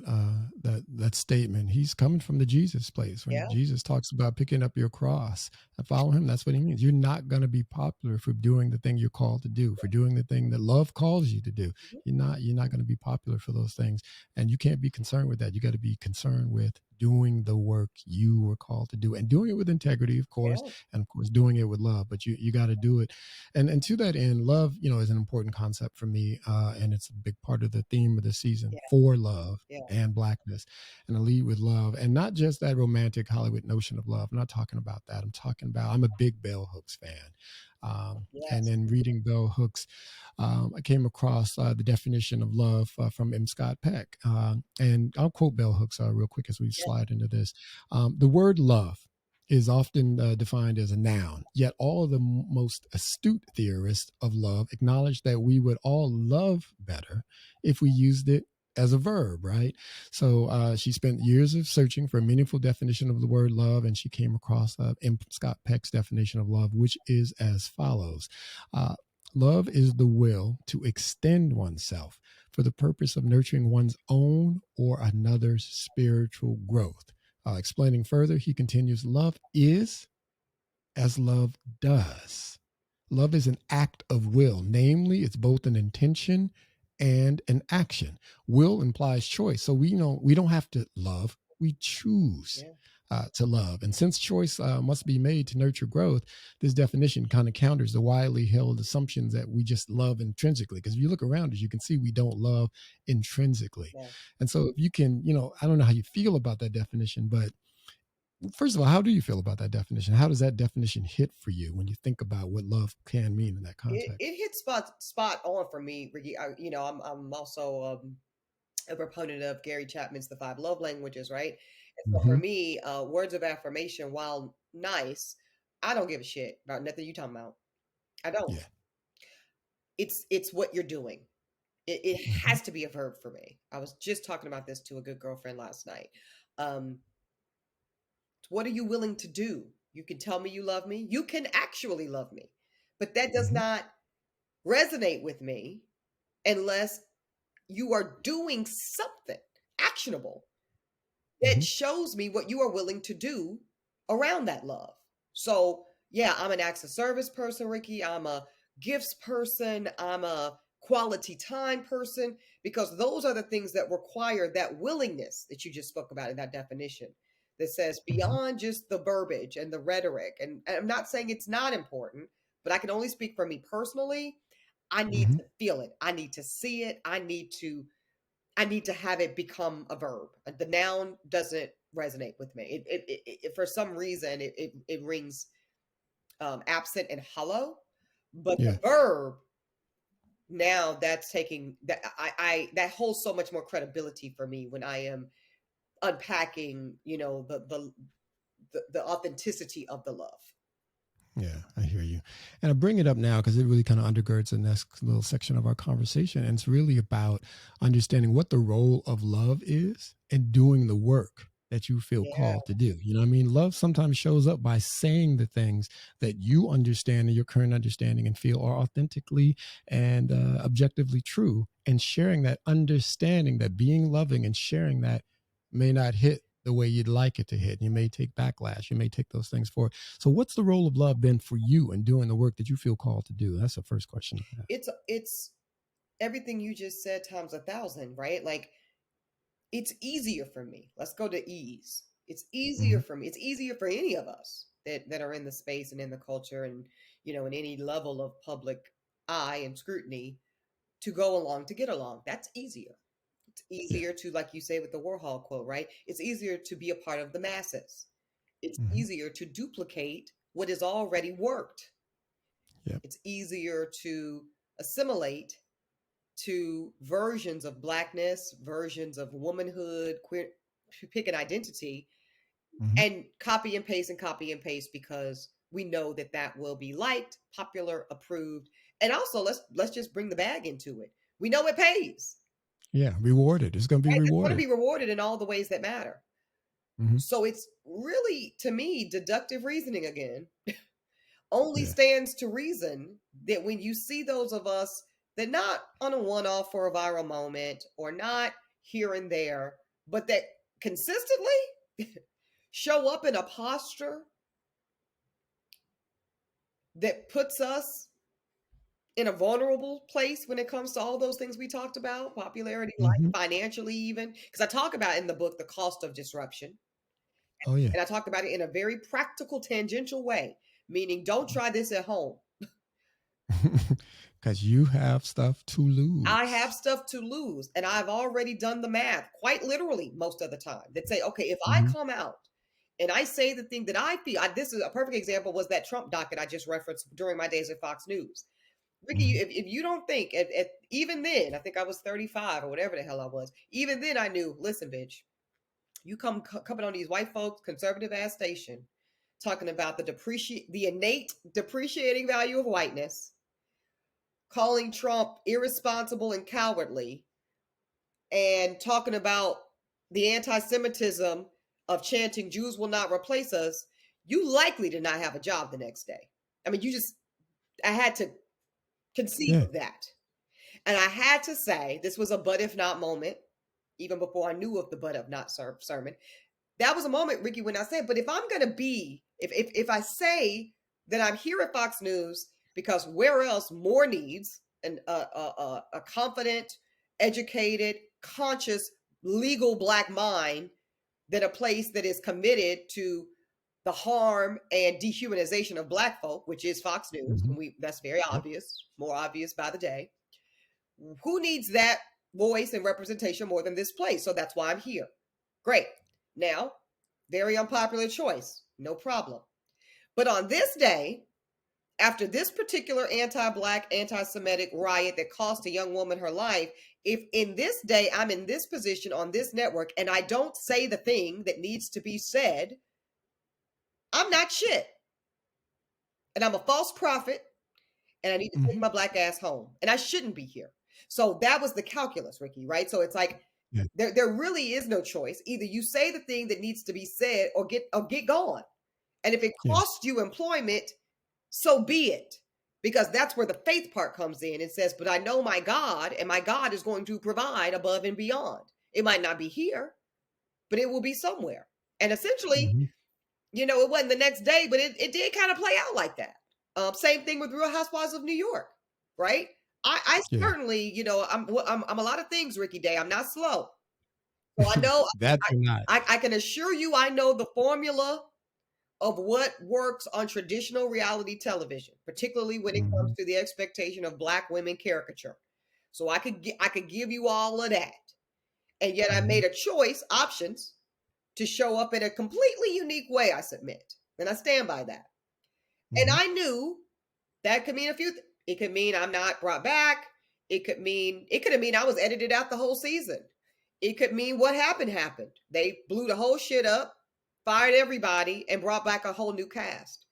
statement, he's coming from the Jesus place. When Jesus talks about picking up your cross and follow him, that's what he means. You're not going to be popular for doing the thing you're called to do, for doing the thing that love calls you to do. You're not going to be popular for those things, and you can't be concerned with that. You got to be concerned with doing the work you were called to do, and doing it with integrity, of course, and of course doing it with love. But you got to do it, and to that end, love, is an important concept for me, and it's a big part of the theme of the season, for love and Blackness, and to lead with love, and not just that romantic Hollywood notion of love. I'm not talking about that. I'm a big Bell Hooks fan, and in reading Bell Hooks, I came across the definition of love from M. Scott Peck. And I'll quote Bell Hooks real quick as we slide into this. The word love is often defined as a noun, yet all of the most astute theorists of love acknowledge that we would all love better if we used it as a verb, right? So she spent years of searching for a meaningful definition of the word love, and she came across M. Scott Peck's definition of love, which is as follows. Love is the will to extend oneself for the purpose of nurturing one's own or another's spiritual growth. Explaining further, he continues, love is as love does. Love is an act of will. Namely, it's both an intention and an action. Will implies choice. So we don't have to love, we choose to love. And since choice must be made to nurture growth, this definition kind of counters the widely held assumptions that we just love intrinsically. Because if you look around, as you can see, we don't love intrinsically. And so if you can, I don't know how you feel about that definition, but first of all, how do you feel about that definition? How does that definition hit for you when you think about what love can mean in that context? It hits spot on for me, Ricky. I'm also a proponent of Gary Chapman's The Five Love Languages, right? And so for Hmm. me, words of affirmation, while nice, I don't give a shit about nothing you talking about. I don't. Yeah. It's what you're doing. It Hmm. has to be a verb for me. I was just talking about this to a good girlfriend last night. Um, what are you willing to do? You can tell me you love me. You can actually love me, but that does Hmm. not resonate with me unless you are doing something actionable that Hmm. shows me what you are willing to do around that love. So, yeah, I'm an acts of service person, Ricky. I'm a gifts person. I'm a quality time person because those are the things that require that willingness that you just spoke about in that definition that says Hmm. beyond just the verbiage and the rhetoric. And I'm not saying it's not important, but I can only speak for me personally. I need Hmm. to feel it. I need to see it. I need to have it become a verb. The noun doesn't resonate with me. It for some reason it rings absent and hollow. But the Yeah. verb now that's taking that I that holds so much more credibility for me when I am unpacking, the authenticity of the love. Yeah, I hear you. And I bring it up now because it really kind of undergirds the next little section of our conversation. And it's really about understanding what the role of love is and doing the work that you feel Yeah, called to do. You know what I mean? Love sometimes shows up by saying the things that you understand in your current understanding and feel are authentically and objectively true, and sharing that understanding that being loving and sharing that may not hit the way you'd like it to hit. You may take backlash. You may take those things forward. So, what's the role of love been for you in doing the work that you feel called to do? That's the first question I have. it's everything you just said times a thousand, right? Like it's easier for me. Let's go to ease. It's easier Hmm. for me. It's easier for any of us that are in the space and in the culture and in any level of public eye and scrutiny to go along to get along. That's easier. It's Yeah. easier to, like you say with the Warhol quote, right? It's easier to be a part of the masses. It's Hmm. easier to duplicate what has already worked. Yeah. It's easier to assimilate to versions of blackness, versions of womanhood, queer, pick an identity, Hmm. and copy and paste because we know that that will be liked, popular, approved, and also let's just bring the bag into it. We know it pays. Yeah. Rewarded. It's going to be Right? It's going to rewarded. be rewarded in all the ways that matter. Hmm. So it's really, to me, deductive reasoning again only Yeah. stands to reason that when you see those of us that not on a one-off for a viral moment or not here and there, but that consistently show up in a posture that puts us in a vulnerable place when it comes to all those things we talked about, popularity, Hmm. like financially even, because I talk about in the book the cost of disruption. Oh, yeah. And I talk about it in a very practical, tangential way, meaning don't try this at home. Because you have stuff to I lose. have stuff to lose, and I've already done the math, quite literally, most of the time, that say, okay, if I Hmm. come out and I say the thing that I feel, this is a perfect example was that Trump docket I just referenced during my days at Fox News. Ricky, Hmm. if you don't think, even then, I think I was 35 or whatever the hell I was, even then I knew, listen, bitch, you coming on these white folks, conservative ass station, talking about the innate depreciating value of whiteness, calling Trump irresponsible and cowardly, and talking about the anti-Semitism of chanting Jews will not replace us, you likely did not have a job the next day. I mean, I had to conceive Yeah. of that. And I had to say, this was a but if not moment, even before I knew of the but if not sermon. That was a moment, Ricky, when I said, but if I'm going to be, if I say that I'm here at Fox News because where else more needs a confident, educated, conscious, legal black mind than a place that is committed to the harm and dehumanization of black folk, which is Fox News, Hmm. and that's very Yep. obvious, more obvious by the day. Who needs that voice and representation more than this place? So that's why I'm here. Great. Now, Very unpopular choice. No problem. But on this day, after this particular anti-Black, anti-Semitic riot that cost a young woman her life, if in this day I'm in this position on this network and I don't say the thing that needs to be said, I'm not shit. And I'm a false prophet and I need to take Mm-hmm. my Black ass home. And I shouldn't be here. So that was the calculus, Ricky, right? So it's like Yeah. there really is no choice. Either you say the thing that needs to be said or get gone. And if it Yeah. costs you employment, so be it. Because that's where the faith part comes in. It says, but I know my God, and my God is going to provide above and beyond. It might not be here, but it will be somewhere. And essentially, Mm-hmm. it wasn't the next day, but it did kind of play out like that. Same thing with Real Housewives of New York, right? I Yeah. certainly, I'm a lot of things, Ricky Day. I'm not slow. So I know That you're not. I can assure you I know the formula of what works on traditional reality television, particularly when it comes Mm-hmm. to the expectation of Black women caricature. So I could give you all of that. And yet I Mm-hmm. made a choice, options, to show up in a completely unique way, I submit. And I stand by that. And Mm-hmm. I knew that could mean a few things. It could mean I'm not brought back. It could have mean I was edited out the whole season. It could mean what happened. They blew the whole shit up, fired everybody, and brought back a whole new cast.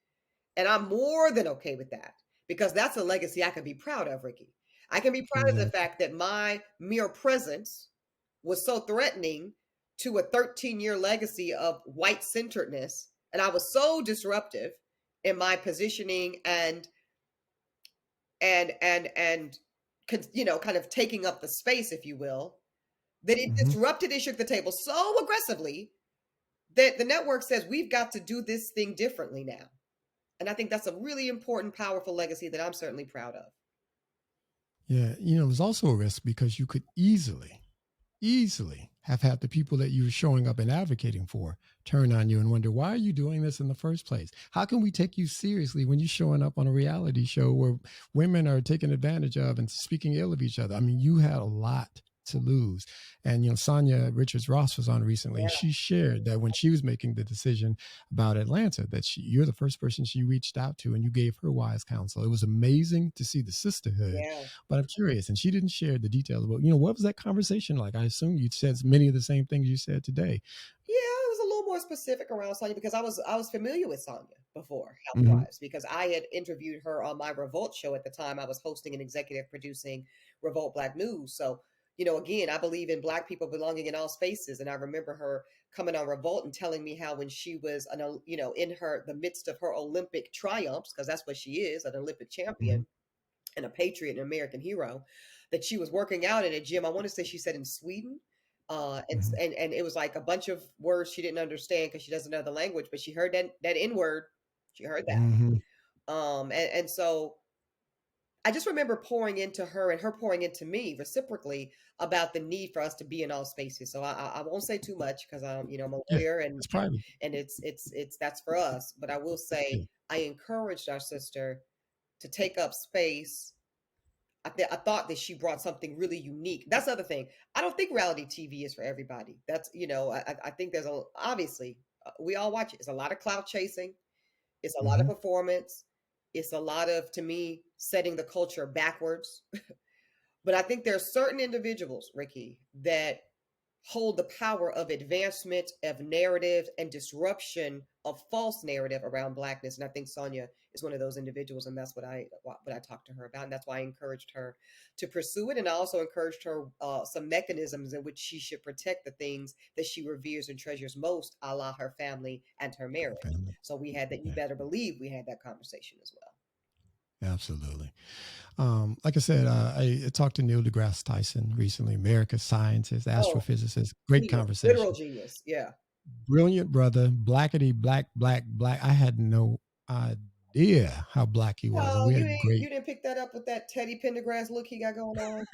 And I'm more than okay with that because that's a legacy I can be proud of, Ricky. I can be proud of the Exactly. fact that my mere presence was so threatening to a 13-year legacy of white centeredness. And I was so disruptive in my positioning and kind of taking up the space, if you will, that it Mm-hmm. disrupted and shook the table so aggressively that the network says we've got to do this thing differently now. And I think that's a really important, powerful legacy that I'm certainly proud of. Yeah. There's also a risk because you could easily have had the people that you were showing up and advocating for turn on you and wonder, why are you doing this in the first place? How can we take you seriously when you're showing up on a reality show where women are taken advantage of and speaking ill of each other? I mean, you had a lot to lose. And Sonia Richards Ross was on recently, and Yeah, she shared that when she was making the decision about Atlanta, that you're the first person she reached out to, and you gave her wise counsel. It was amazing to see the sisterhood. yeah. But I'm curious, and she didn't share the details about, what was that conversation like? I assume you said many of the same things you said today. Yeah, it was a little more specific around Sonya because I was familiar with Sonya before Mm-hmm. Housewives because I had interviewed her on my Revolt show at the time. I was hosting and executive producing Revolt Black News. So, again, I believe in Black people belonging in all spaces. And I remember her coming on Revolt and telling me how when she was in the midst of her Olympic triumphs, because that's what she is, an Olympic Mm-hmm. champion and a patriot and American hero, that she was working out in a gym. I want to say she said in Sweden. And, Mm-hmm. and it was like a bunch of words she didn't understand because she doesn't know the language, but she heard that N word. She heard that. Mm-hmm. And so I just remember pouring into her and her pouring into me reciprocally about the need for us to be in all spaces. So I won't say too much because I'm a Yeah, lawyer and it's private. and it's that's for us. But I will Yeah. say I encouraged our sister to take up space. I thought that she brought something really unique. That's the other thing. I don't think reality TV is for everybody. That's I think there's obviously we all watch it. It's a lot of clout chasing. It's a lot of Mm-hmm. performance. It's a lot of, to me, setting the culture backwards. But I think there are certain individuals, Ricky, that hold the power of advancement of narrative and disruption of false narrative around Blackness. And I think Sonia is one of those individuals, and that's what I talked to her about, and that's why I encouraged her to pursue it, and I also encouraged her some mechanisms in which she should protect the things that she reveres and treasures most, a la her family and her Her marriage. family. So we had that. You Yeah, better believe we had that conversation as well. absolutely. Like I said, I talked to Neil deGrasse Tyson recently, America's scientist, Oh, astrophysicist. Great genius, literal conversation. genius. Yeah. Brilliant brother, blackety black, black, black. I had no idea how black he was, and No, we you had ain't. great. You didn't pick that up with that Teddy Pendergrass look he got going on.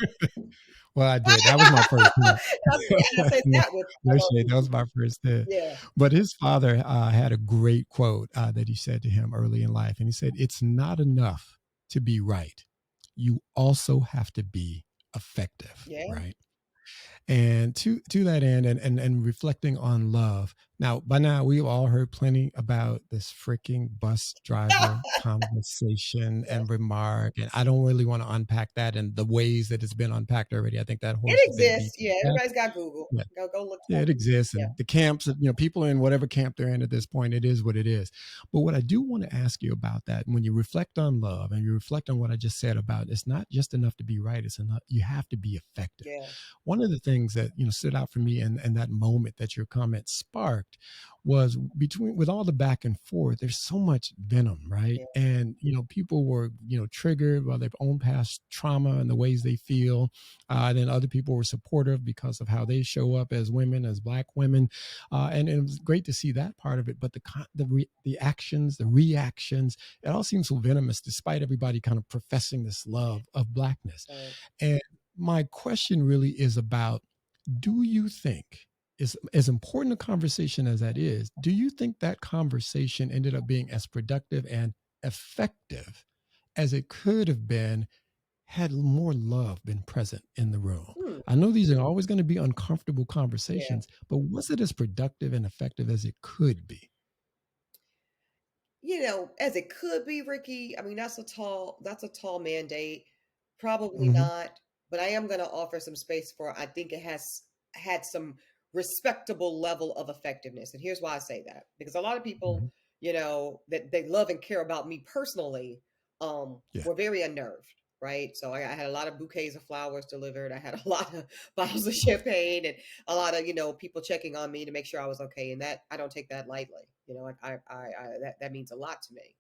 Well, I did. That was my first hit. And I say no, that with no shade. That was my first hit. yeah, But his father had a great quote that he said to him early in life, and he said, "It's not enough to be right. You also have to be effective." yeah, Right. And to that end, and reflecting on love. Now, by now, we've all heard plenty about this freaking bus driver conversation Yeah. and remark, and I don't really want to unpack that and the ways that it's been unpacked already. I think that horse It has been beat exists. to Yeah, death. everybody's got Google. Yeah. Go look it Yeah, up. it exists, Yeah. and the camps, people are in whatever camp they're in at this point. It is what it is. But what I do want to ask you about that, when you reflect on love and you reflect on what I just said about, it's not just enough to be right; it's enough. You have to be effective. Yeah. One of the things that stood out for me, and that moment that your comment sparked, was between with all the back and forth. There's so much venom, right? Yeah. And people were triggered by their own past trauma and the ways they feel. Then other people were supportive because of how they show up as women, as Black women, and it was great to see that part of it. But the actions, the reactions, it all seems so venomous, despite everybody kind of professing this love of Blackness. Right. And my question really is about: do you think, is as important a conversation as that is, do you think that conversation ended up being as productive and effective as it could have been had more love been present in the room? Hmm. I know these are always going to be uncomfortable Yeah. conversations, but was it as productive and effective as it could be? As it could be, Ricky. I mean, that's a tall mandate. Probably Hmm. not, but I am going to offer some space for. I think it has had some respectable level of effectiveness, and here's why I say that: because a lot of people, Hmm. that they love and care about me personally, Yeah. were very unnerved. Right, so I had a lot of bouquets of flowers delivered. I had a lot of bottles of champagne, and a lot of people checking on me to make sure I was okay, and that I don't take that lightly. That means a lot to me.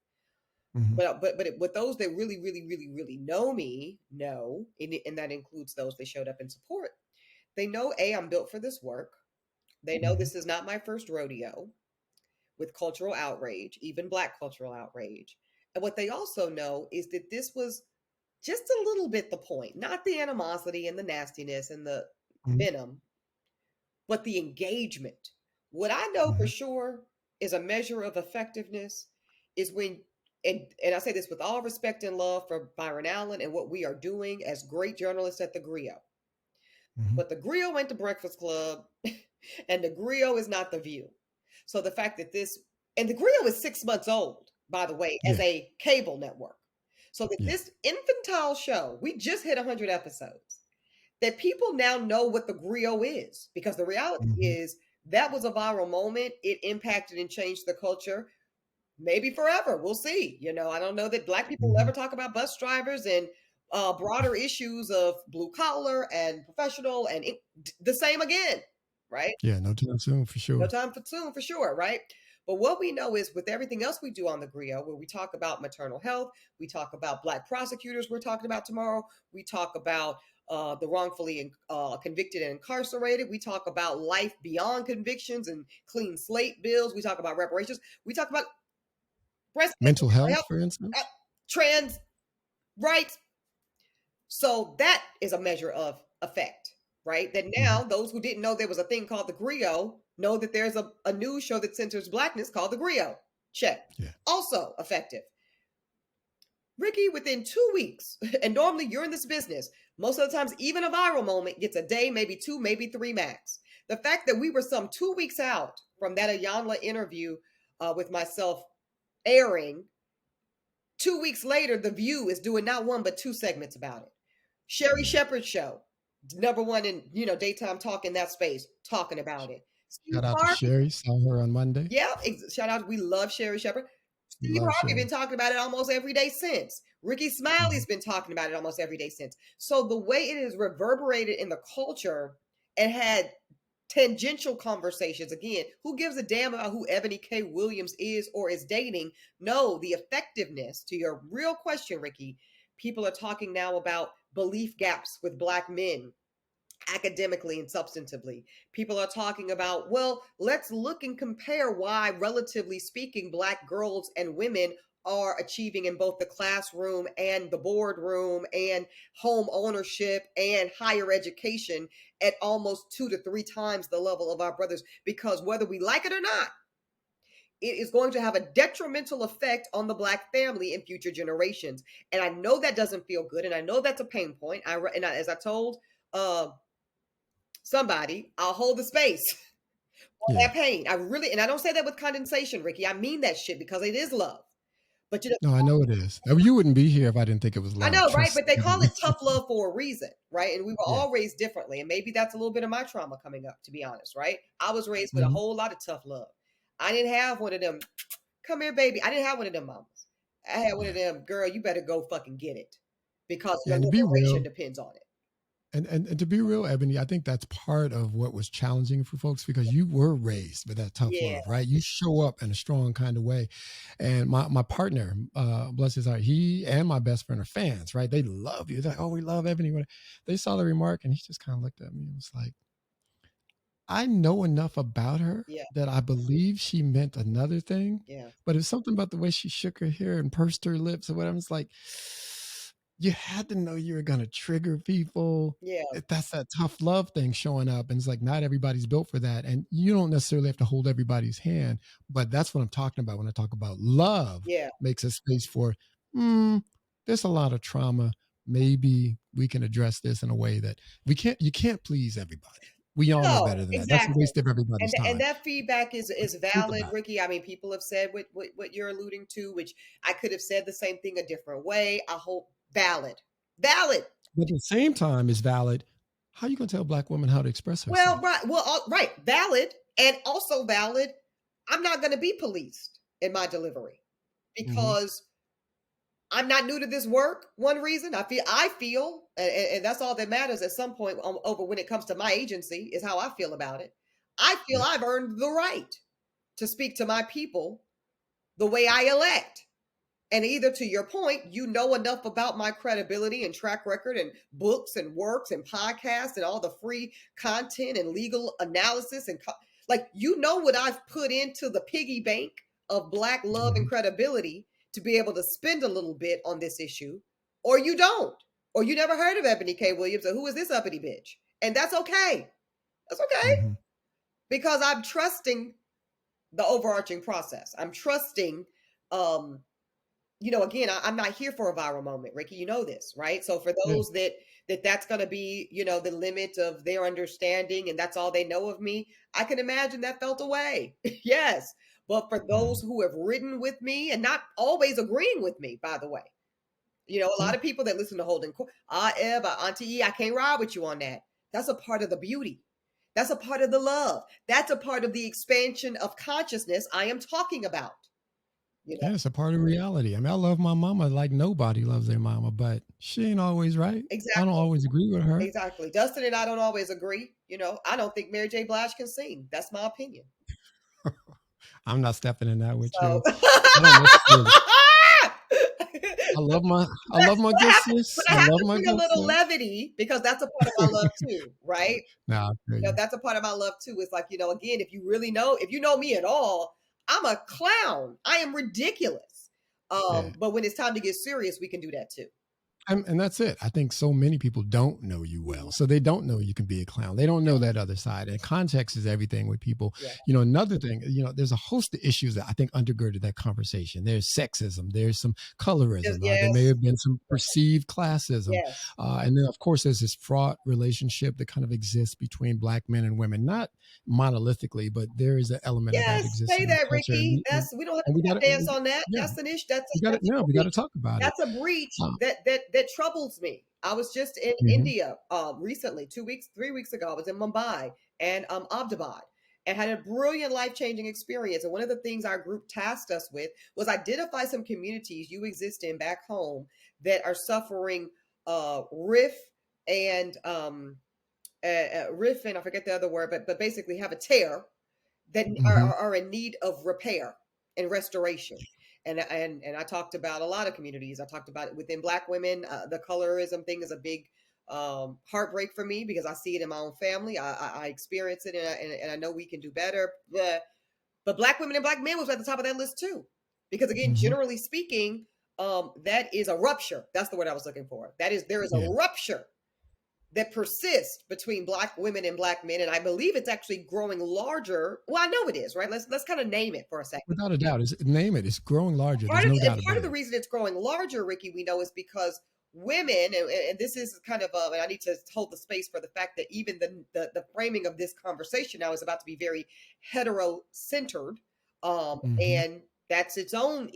Hmm. With those that really really really really know me, know, and that includes those that showed up in support. They know, I'm built for this work. They know Hmm. this is not my first rodeo with cultural outrage, even Black cultural outrage. And what they also know is that this was just a little bit the point, not the animosity and the nastiness and the Hmm. venom, but the engagement. What I know for Hmm. sure is a measure of effectiveness is when, and I say this with all respect and love for Byron Allen and what we are doing as great journalists at the Grio. Hmm. But the Grio went to Breakfast Club, and the Grio is not the View. So the fact that and the Grio is 6 months old, by the way, as Yeah. a cable network. So that Yeah. this infantile show, we just hit 100 episodes, that people now know what the Grio is, because the reality Hmm. is that was a viral moment. It impacted and changed the culture, maybe forever. We'll see. I don't know that Black people will Hmm. ever talk about bus drivers and broader issues of blue collar and professional and the same again, right? Yeah. No time soon, for No sure. time for soon, for sure, right? But what we know is, with everything else we do on the Grio, where we talk about maternal health, we talk about Black prosecutors we're talking about tomorrow, we talk about the wrongfully convicted and incarcerated, we talk about life beyond convictions and clean slate bills, we talk about reparations, we talk about breast cancer, Mental health, health, for uh, instance. trans rights. So that is a measure of effect, right? That Hmm. now those who didn't know there was a thing called the Grio know that there's a news show that centers Blackness called the Grio. Check. Yeah. Also effective. Ricky, within 2 weeks, and normally you're in this business, most of the times, even a viral moment gets a day, maybe two, maybe three max. The fact that we were some 2 weeks out from that Ayanla interview with myself airing, 2 weeks later, The View is doing not one but two segments about it. Sherry Yeah. Shepherd's show, number one in daytime talk in that space, talking about it. Steve Shout out to Harvey, Sherry. Saw her on Monday. yeah, shout out. We love Sherry Shepherd. Steve Love Harvey been Sherry. talking about it almost every day since. Ricky Hmm. Smiley's been talking about it almost every day since. So the way it has reverberated in the culture and had tangential conversations, again, who gives a damn about who Eboni K. Williams is or is dating? No, the effectiveness, to your real question, Ricky, people are talking now about belief gaps with Black men, academically and substantively. People are talking about, well, let's look and compare why, relatively speaking, Black girls and women are achieving in both the classroom and the boardroom and home ownership and higher education at almost 2 to 3 times the level of our brothers. Because whether we like it or not, it is going to have a detrimental effect on the Black family in future generations. And I know that doesn't feel good, and I know that's a pain point. As I told somebody, I'll hold the space for Yeah. that pain. I really, and I don't say that with condensation, Ricky. I mean that shit because it is love. But you know, No, I know it is. You wouldn't be here if I didn't think it was I love. know, right? Trust But they call me. it tough love for a reason, right? And we were Yeah. all raised differently. And maybe that's a little bit of my trauma coming up, to be honest, right? I was raised with a Mhm. whole lot of tough love. I didn't have one of them, come here, baby. I didn't have one of them mamas. I had one of Yeah. them, girl, you better go fucking get it because your And to be liberation real, depends on it. and to be real, Ebony, I think that's part of what was challenging for folks because you were raised with that tough Yeah, love, right? You show up in a strong kind of way. And my partner, bless his heart, he and my best friend are fans, right? They love you. They're like, oh, we love Ebony. They saw the remark and he just kind of looked at me and was like, I know enough about her yeah, that I believe she meant another thing, yeah, but it's something about the way she shook her hair and pursed her lips or whatever. It's like, you had to know you were going to trigger people. yeah, That's that tough love thing showing up. And it's like, not everybody's built for that. And you don't necessarily have to hold everybody's hand, but that's what I'm talking about when I talk about love yeah. makes a space for, there's a lot of trauma. Maybe we can address this in a way that you can't please everybody. We all know No, better than that. That's a exactly. waste of everybody's And time. that feedback But is think valid, about it. Ricky. I mean, people have said what you're alluding to, which I could have said the same thing a different way. I hope valid. Valid. But at the same time, is valid. How are you going to tell Black women how to express Well, herself? right. Well, right. Valid and also valid. I'm not going to be policed in my delivery Hmm. because I'm not new to this work. One reason I feel, and that's all that matters at some point over when it comes to my agency is how I feel about it. I feel Yep. I've earned the right to speak to my people the way I elect. And either to your point, you know enough about my credibility and track record and books and works and podcasts and all the free content and legal analysis and like you know what I've put into the piggy bank of black love and Hmm. credibility to be able to spend a little bit on this issue, or you don't, or you never heard of Eboni K. Williams, or who is this uppity bitch? And that's okay. That's okay Hmm. because I'm trusting the overarching process. I'm trusting um again, I'm not here for a viral moment, Ricky. You know this, right? So for Yeah. those that's going to be, the limit of their understanding, and that's all they know of me, I can imagine that felt away. Yes, but for those Hmm. who have ridden with me and not always agreeing with me, by the way, a Yeah. lot of people that listen to Holden, Eb, Auntie E, I can't ride with you on that. That's a part of the beauty. That's a part of the love. That's a part of the expansion of consciousness I am talking about. You know Yeah, it's a part of reality. I mean, I love my mama like nobody loves their mama, but she ain't always right. I don't exactly. always agree with her. Exactly. Dustin and I don't always agree. I don't think Mary J. Blige can sing. That's my opinion. I'm not stepping in that with So, you. I don't necessarily. but I love my good sis. I I have love to my bring a good little sis. levity because that's a part of my love too, right? Nah, I feel you. That's a part of my love too. It's like, again, if you know me at all, I'm a clown. I am ridiculous. Yeah. But when it's time to get serious, we can do that too. And that's it. I think so many people don't know you Mhm. well. So they don't know you can be a clown. They don't know that other side. And context is everything with people. Yeah. Another thing, there's a host of issues that I think undergirded that conversation. There's sexism, there's some colorism, there may Yes. have been some perceived classism. Yes. And then, of course, there's this fraught relationship that kind of exists between Black men and women, not monolithically, but there is an element of that Yes. exists Say in our that, culture. Ricky. We don't have And to we got tap to, dance on that. yeah, That's an issue. That's we got to, that's no, a we got to breach. talk about it. That's a breach Um, that troubles me. I was just in mhm, India recently, 2 weeks, 3 weeks ago. I was in Mumbai and Ahmedabad and had a brilliant life-changing experience. And one of the things our group tasked us with was identify some communities you exist in back home that are suffering riff and riff and I forget the other word, but basically have a tear that mhm. are in need of repair and restoration. And I talked about a lot of communities. I talked about it within Black women. The colorism thing is a big heartbreak for me because I see it in my own family. I experience it, and I know we can do better. But Black women and Black men was at the top of that list too, because again, Mhm. generally speaking, that is a rupture. That's the word I was looking for. There is a Yeah, rupture that persists between Black women and Black men, and I believe it's actually growing larger. Well, I know it is, right? Let's kind of name it for a second. without a doubt. Name it. It's growing larger. There's no doubt Part of about the it. reason it's growing larger, Ricky, we know is because women, and this is kind of and I need to hold the space for the fact that even the framing of this conversation now is about to be very hetero-centered, Hmm. and that's its own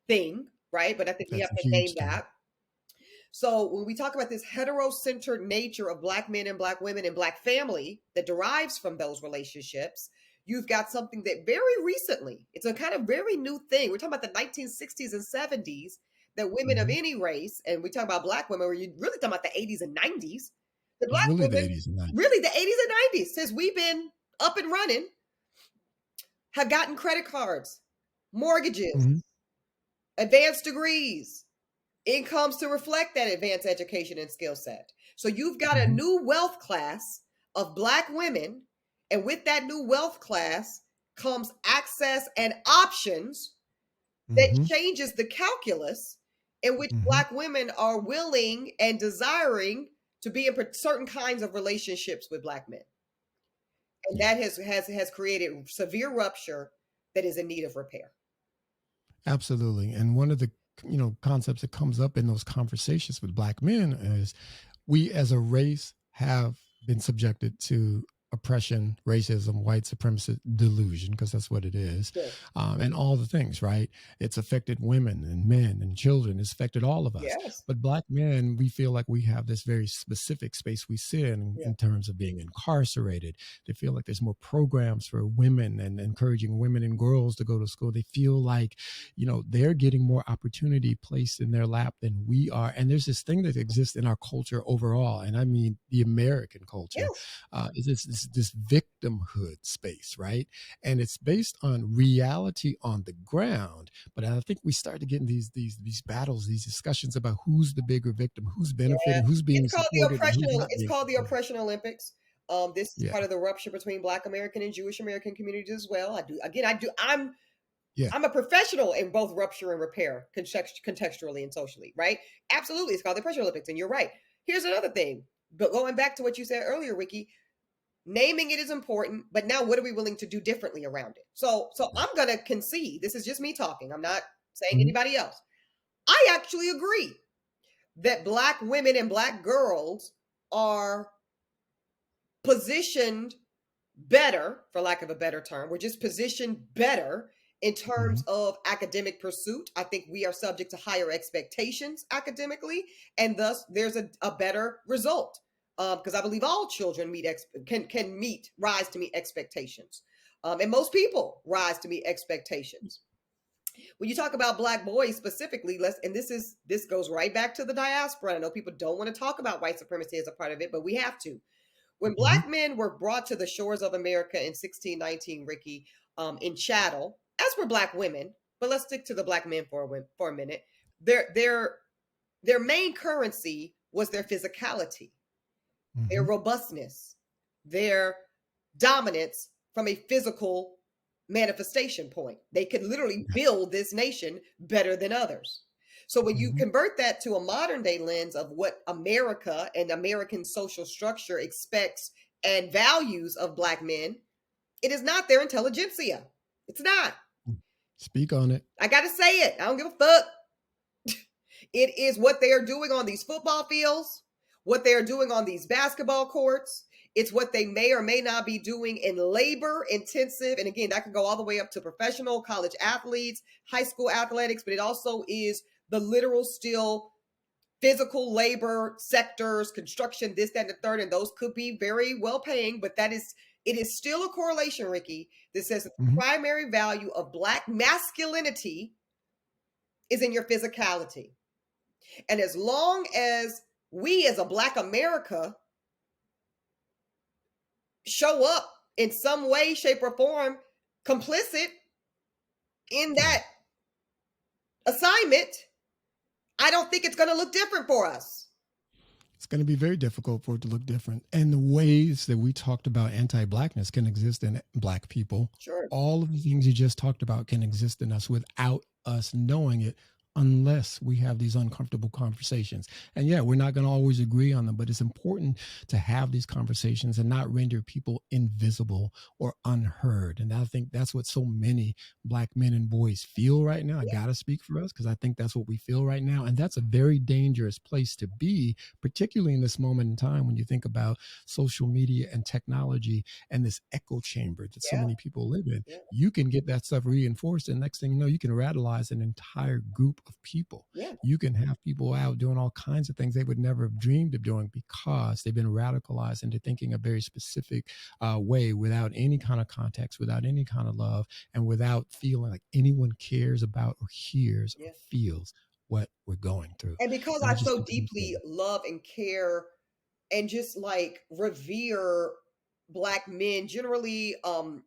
thing, right? But I think we That's have a to name huge thing. that. So when we talk about this hetero-centered nature of Black men and Black women and Black family that derives from those relationships, you've got something that very recently, it's a kind of very new thing. We're talking about the 1960s and 70s, that women of Hmm. any race, and we talk about Black women, where you're really talking about the 80s and 90s, the Black Really, the women, 80s and 90s. really the 80s and 90s, since we've been up and running, have gotten credit cards, mortgages, Hmm. advanced degrees, incomes to reflect that advanced education and skill set. So you've got a Hmm. new wealth class of Black women, and with that new wealth class comes access and options that Hmm. changes the calculus in which Hmm. Black women are willing and desiring to be in certain kinds of relationships with Black men. And Yeah. that has created severe rupture that is in need of repair. Absolutely. And one of the concepts that comes up in those conversations with Black men is we as a race have been subjected to oppression, racism, white supremacy delusion, because that's what it is, Sure. and all the things, right? It's affected women and men and children. It's affected all of us. Yes. But Black men, we feel like we have this very specific space we sit Yeah. in terms of being incarcerated. They feel like there's more programs for women and encouraging women and girls to go to school. They feel like, they're getting more opportunity placed in their lap than we are. And there's this thing that exists in our culture overall, and I mean the American culture, Yes. is this victimhood space, right? And it's based on reality on the ground. But I think we start to get in these battles, these discussions about who's the bigger victim, who's Yeah. benefiting, who's being supported, and who's not It's being called the supported. oppression Olympics. This is Yeah, part of the rupture between Black American and Jewish American communities as well. yeah. I'm a professional in both rupture and repair, contextually and socially, right? Absolutely, it's called the oppression Olympics, and you're right. Here's another thing, but going back to what you said earlier, Ricky, naming it is important, but now what are we willing to do differently around it? So Right. I'm gonna concede. This is just me talking. I'm not saying Mhm. anybody else. I actually agree that Black women and Black girls are positioned better, for lack of a better term. We're just positioned better in terms Mhm. of academic pursuit. I think we are subject to higher expectations academically, and thus there's a better result. Because I believe all children can rise to meet expectations, and most people rise to meet expectations. When you talk about Black boys specifically, this goes right back to the diaspora. I know people don't want to talk about white supremacy as a part of it, but we have to. When Mhm. Black men were brought to the shores of America in 1619, Ricky, in chattel, as were Black women, but let's stick to the Black men for a minute. Their their their main currency was their physicality, their Mhm. robustness, their dominance from a physical manifestation point. They could literally Yeah. build this nation better than others. So when you Mhm. convert that to a modern day lens of what America and American social structure expects and values of Black men, it is not their intelligentsia. It's not. Speak on it. I got to say it. I don't give a fuck. It is what they are doing on these football fields, what they are doing on these basketball courts. It's what they may or may not be doing in labor intensive. And again, that can go all the way up to professional college athletes, high school athletics, but it also is the literal still physical labor sectors, construction, this, that, and the third. And those could be very well paying, but it is still a correlation, Ricky, that says that the Mhm. primary value of Black masculinity is in your physicality. And as long as we as a Black America show up in some way, shape, or form complicit in Yeah. that assignment, I don't think it's going to look different for us. It's going to be very difficult for it to look different. And the ways that we talked about anti Blackness can exist in Black people. Sure. All of the things you just talked about can exist in us without us knowing it unless we have these uncomfortable conversations. And yeah, we're not going to always agree on them, but it's important to have these conversations and not render people invisible or unheard. And I think that's what so many Black men and boys feel right now. I Yeah, got to speak for us because I think that's what we feel right now. And that's a very dangerous place to be, particularly in this moment in time when you think about social media and technology and this echo chamber that so yeah, many people live in. yeah, You can get that stuff reinforced, and next thing you know, you can radicalize an entire group of people. yeah. You can have people out doing all kinds of things they would never have dreamed of doing because they've been radicalized into thinking a very specific way without any kind of context, without any kind of love, and without feeling like anyone cares about or hears or Yeah. feels what we're going through. And because And I I just so think it's deeply important. love and care and just like revere black men generally,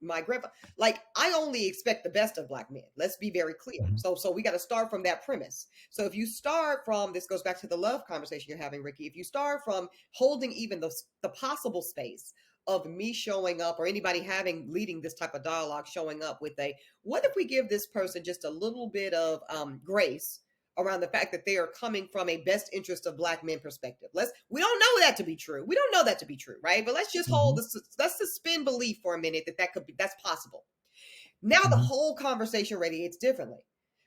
my grandpa, like I only expect the best of black men. Let's be very clear. Mhm, So we got to start from that premise. So if you start from, this goes back to the love conversation you're having, Ricky, if you start from holding even the possible space of me showing up or anybody having leading this type of dialogue, showing up with a, what if we give this person just a little bit of grace around the fact that they are coming from a best interest of black men perspective. We don't know that to be true. We don't know that to be true, right? But let's just hold mhm, this, let's suspend belief for a minute that that could be, that's possible. Now the mhm, whole conversation radiates differently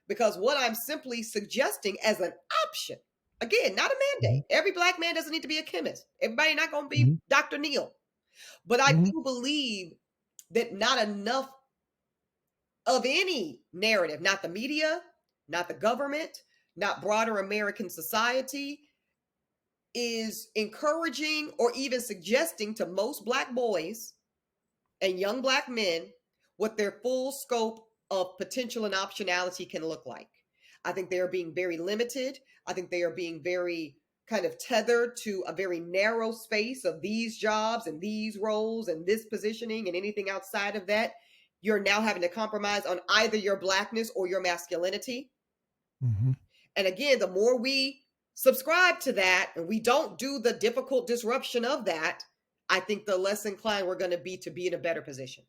because what I'm simply suggesting as an option, again, not a mhm, mandate. Every black man doesn't need to be a chemist. Everybody not going to be mhm, Dr. Neil. But I mhm, do believe that not enough of any narrative, not the media, not the government, not broader American society, is encouraging or even suggesting to most black boys and young black men what their full scope of potential and optionality can look like. I think they are being very limited. I think they are being very kind of tethered to a very narrow space of these jobs and these roles and this positioning, and anything outside of that, you're now having to compromise on either your blackness or your masculinity. mhm. And again, the more we subscribe to that and we don't do the difficult disruption of that, I think the less inclined we're going to be in a better position.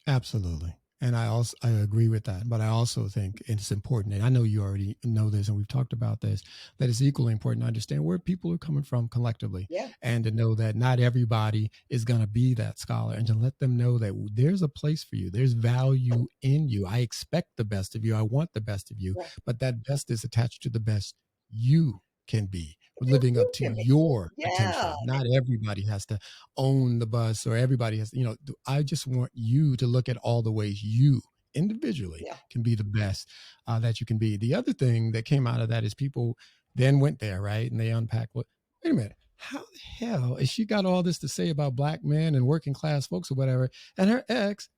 Absolutely. And I agree with that, but I also think it's important, and I know you already know this, and we've talked about this, that it's equally important to understand where people are coming from collectively, Yeah, and to know that not everybody is going to be that scholar, and to let them know that there's a place for you, there's value in you. I expect the best of you, I want the best of you, yeah. but that best is attached to the best you can be, living up You to can be. your Yeah, potential. Not everybody has to own the bus, or everybody has, I just want you to look at all the ways you individually yeah. can be the best that you can be. The other thing that came out of that is people then went there, right? And they unpacked what, wait a minute, how the hell is she got all this to say about black men and working class folks or whatever? And her ex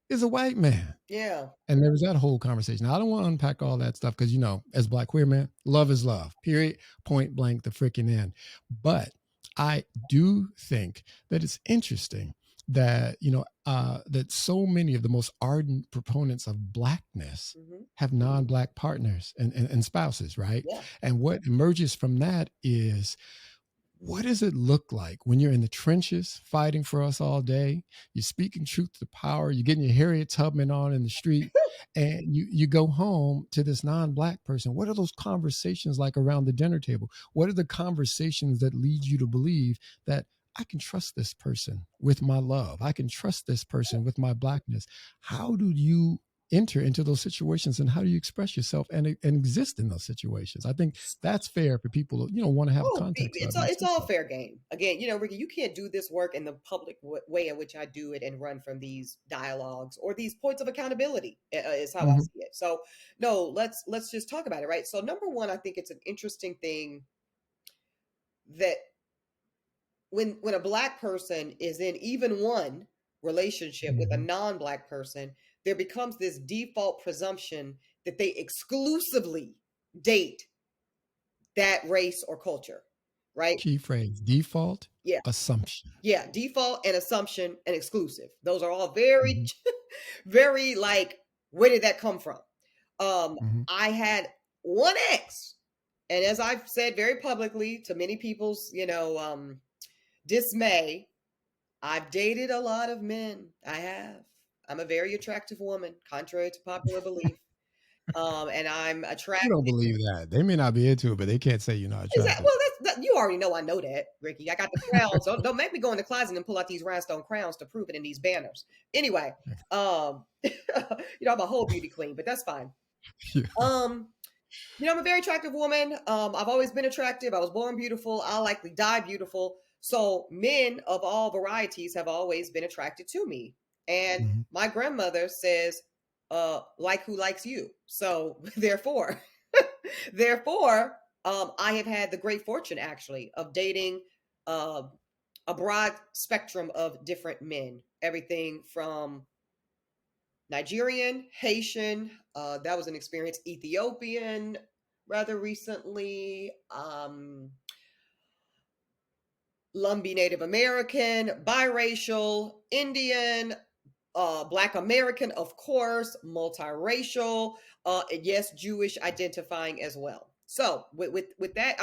is a white man. Yeah. And there was that whole conversation. Now, I don't want to unpack all that stuff because, as Black queer man, love is love, period, point blank, the freaking end. But I do think that it's interesting that, that so many of the most ardent proponents of Blackness Hmm. have non-Black partners and spouses, right? Yeah. And what emerges from that is, what does it look like when you're in the trenches fighting for us all day? You're speaking truth to power. You're getting your Harriet Tubman on in the street, and you go home to this non-black person. What are those conversations like around the dinner table? What are the conversations that lead you to believe that I can trust this person with my love? I can trust this person with my blackness. How do you enter into those situations, and how do you express yourself and exist in those situations? I think that's fair for people to, want to have a Oh, context of and it's see all stuff. fair game. Again, Ricky, you can't do this work in the public way in which I do it and run from these dialogues or these points of accountability. Is how I Mhm, see it. So, no, let's just talk about it, right? So, number one, I think it's an interesting thing that when a black person is in even one relationship with a mhm. non-black person, there becomes this default presumption that they exclusively date that race or culture, right? Key phrase, default Yeah. assumption. Yeah, default and assumption and exclusive. Those are all very, Mhm, very like, where did that come from? mhm. I had one ex, and as I've said very publicly to many people's, dismay, I've dated a lot of men. I have. I'm a very attractive woman, contrary to popular belief. And I'm You attracted. don't believe that. They may not be into it, but they can't say you're not attractive. Well, you already know I know that, Ricky. I got the crowns. Don't make me go in the closet and pull out these rhinestone crowns to prove it in these banners. Anyway, I'm a whole beauty queen, but that's fine. Yeah. Um, I'm a very attractive woman. I've always been attractive. I was born beautiful. I'll likely die beautiful. So men of all varieties have always been attracted to me. And Mhm. my grandmother says, like who likes you. So therefore, therefore, I have had the great fortune actually of dating uh, a broad spectrum of different men. Everything from Nigerian, Haitian, that was an experience, Ethiopian, rather recently, Lumbee Native American, biracial, Indian, Black American, of course, multiracial, yes, Jewish identifying as well. So with that,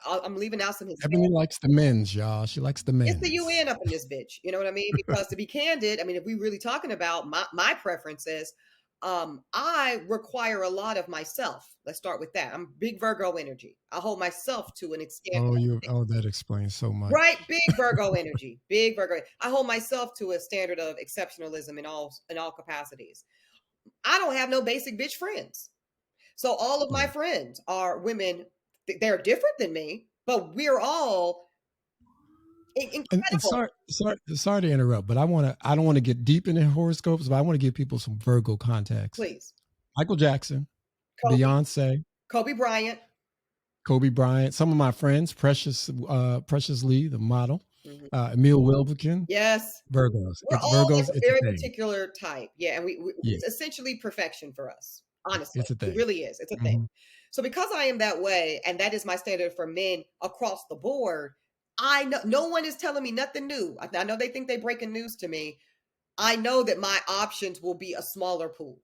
I'm leaving out some Ebony Hispanic. likes the men's, y'all. She likes the It's the men's. UN up in this bitch. You know what I mean? Because to be candid, I mean, if we really talking about my preferences, I require a lot of myself. Let's start with that. I'm big Virgo energy. I hold myself to an extent. Oh, that explains so Right, much. big Virgo energy, big Virgo. I hold myself to a standard of exceptionalism in all capacities. I don't have no basic bitch friends. So all of my Yeah. friends are women. They're different than me, but we're all And incredible. sorry to interrupt, but I don't want to get deep into horoscopes, but I want to give people some Virgo context. Please, Michael Jackson, Kobe, Beyonce, Kobe Bryant. Kobe Bryant, some of my friends, Precious Lee, the model, Mhm. Emil Wilbekin, Yes, Virgos. we're It's all Virgos, like a it's a very thing. particular type. Yeah, and Yeah, it's essentially perfection for us. Honestly, it's a it thing. really is. It's a thing. Hmm. So because I am that way, and that is my standard for men across the board, I know no one is telling me nothing new. I know they think they're breaking news to me. I know that my options will be a smaller pool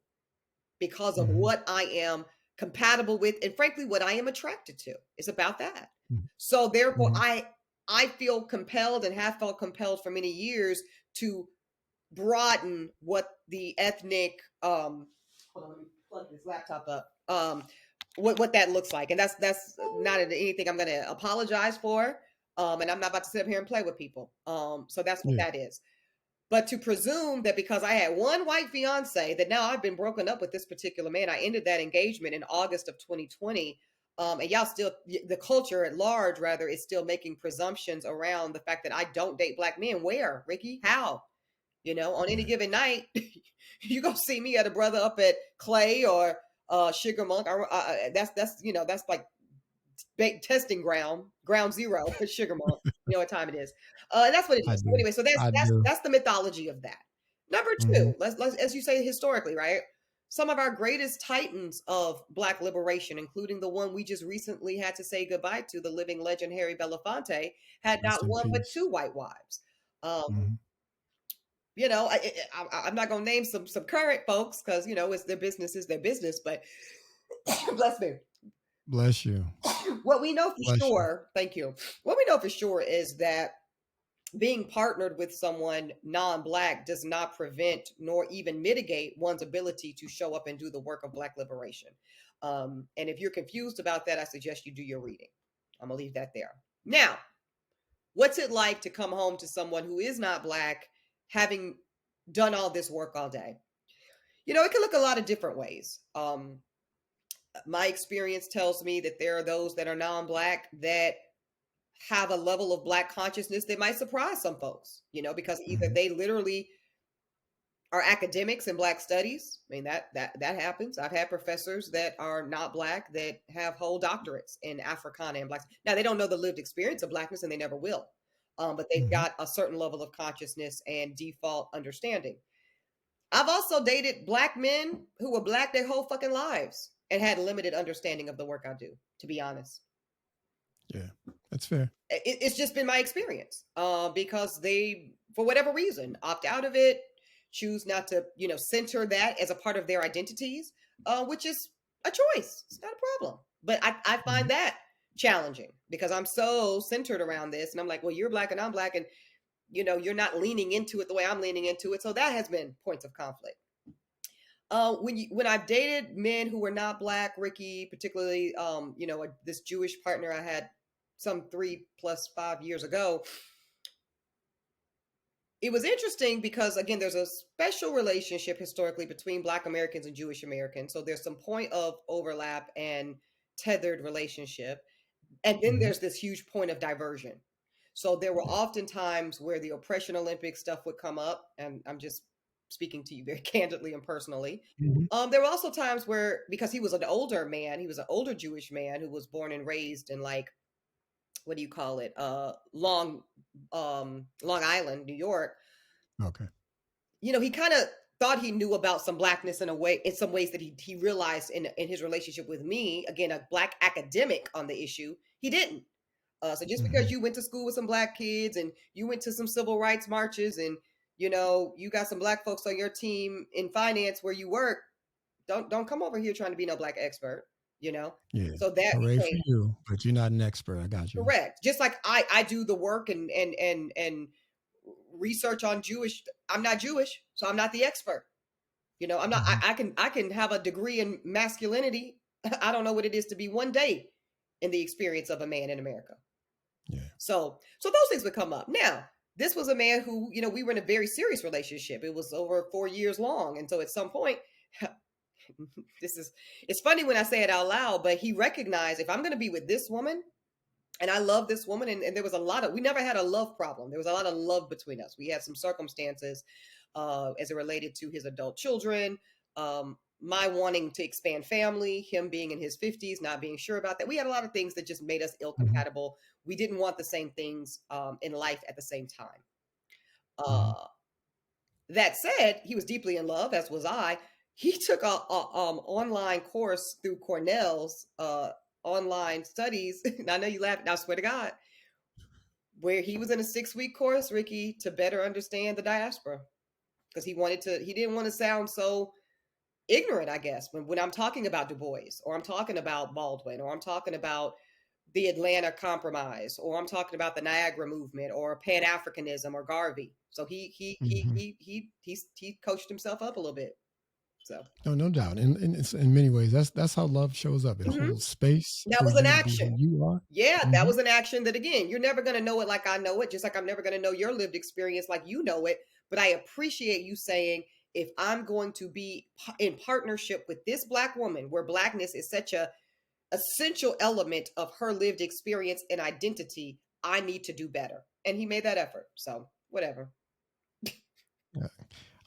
because of Hmm. what I am compatible with, and frankly, what I am attracted to. It's about that. Hmm. So therefore, Hmm. I feel compelled and have felt compelled for many years to broaden what the ethnic hold on, let me plug this laptop up. What that looks like. And that's not anything I'm gonna apologize for. And I'm not about to sit up here and play with people. So that's what Yeah. that is. But to presume that because I had one white fiance that now I've been broken up with this particular man, I ended that engagement in August of 2020. And y'all still, the culture at large, rather, is still making presumptions around the fact that I don't date black men. Where, Ricky? How? On any Right. given night, you go see me at a brother up at Clay or Sugar Monk. That's like testing ground zero for Sugar Monk. You know what time it is, and that's what it I is. So do. anyway, so that's I that's do. that's the mythology of that. Number Hmm. two, let's as you say historically, right? Some of our greatest titans of Black liberation, including the one we just recently had to say goodbye to, the living legend Harry Belafonte, had Rest not in one but peace. two white wives. Um, Hmm. I'm not gonna name some current folks because it's their business is their business. But bless me. Bless you. What we know for Bless you. sure, thank you. What we know for sure is that being partnered with someone non-black does not prevent nor even mitigate one's ability to show up and do the work of Black liberation. And if you're confused about that, I suggest you do your reading. I'm gonna leave that there. Now, what's it like to come home to someone who is not black, having done all this work all day? It can look a lot of different ways. My experience tells me that there are those that are non-black that have a level of black consciousness that might surprise some folks, because either Hmm. they literally are academics in black studies. I mean, that happens. I've had professors that are not black that have whole doctorates in Africana and black. Now they don't know the lived experience of blackness and they never will. But they've Hmm. got a certain level of consciousness and default understanding. I've also dated black men who were black their whole fucking lives and had limited understanding of the work I do, to be honest. Yeah, that's fair. It's just been my experience, because they, for whatever reason, opt out of it, choose not to, center that as a part of their identities, which is a choice. It's not a problem. But I Hmm. find that challenging because I'm so centered around this. And I'm like, well, you're black and I'm black. And, you're not leaning into it the way I'm leaning into it. So that has been points of conflict. When I've dated men who were not black, Ricky, particularly, this Jewish partner I had some 3 plus 5 years ago, it was interesting because again, there's a special relationship historically between Black Americans and Jewish Americans. So there's some point of overlap and tethered relationship. And then Hmm. there's this huge point of diversion. So there were Yeah. often times where the oppression Olympics stuff would come up, and I'm just speaking to you very candidly and personally. Hmm. There were also times where, because he was an older man, he was an older Jewish man who was born and raised in, like, what do you call it, Long Island, New York. Okay. He kind of thought he knew about some blackness in some ways that he realized in his relationship with me, again, a black academic on the issue, he didn't. So just because Hmm. you went to school with some black kids and you went to some civil rights marches and you got some black folks on your team in finance where you work, don't come over here trying to be no black expert, you know. Yeah. So that Hooray for became you, but you're not an expert. I got you. correct. Just like I do the work and research on Jewish. I'm not Jewish, so I'm not the expert. I'm not. Hmm. I can have a degree in masculinity. I don't know what it is to be one day in the experience of a man in America. Yeah. So those things would come up. Now, this was a man who, we were in a very serious relationship. It was over 4 years long. And so at some point, it's funny when I say it out loud, but he recognized, if I'm going to be with this woman, and I love this woman, and there was we never had a love problem. There was a lot of love between us. We had some circumstances as it related to his adult children, my wanting to expand family, him being in his 50s, not being sure about that. We had a lot of things that just made us ill Hmm. compatible. We didn't want the same things in life at the same time. Hmm. Uh, that said, he was deeply in love, as was I. He took a online course through Cornell's online studies. And I know you laugh. I swear to God, where he was in a 6-week course, Ricky, to better understand the diaspora, because he didn't want to sound so ignorant, I guess, when I'm talking about Du Bois, or I'm talking about Baldwin, or I'm talking about the Atlanta Compromise, or I'm talking about the Niagara Movement, or Pan Africanism, or Garvey. So Hmm. he coached himself up a little bit. So No, no doubt. And it's, in many ways, that's how love shows up. It mhm. holds space That for was an you to be who action. you are. Yeah, that Hmm. was an action that, again, you're never going to know it like I know it, just like I'm never going to know your lived experience like you know it. But I appreciate you saying, if I'm going to be in partnership with this Black woman, where Blackness is such a essential element of her lived experience and identity, I need to do better. And he made that effort. So whatever. Yeah.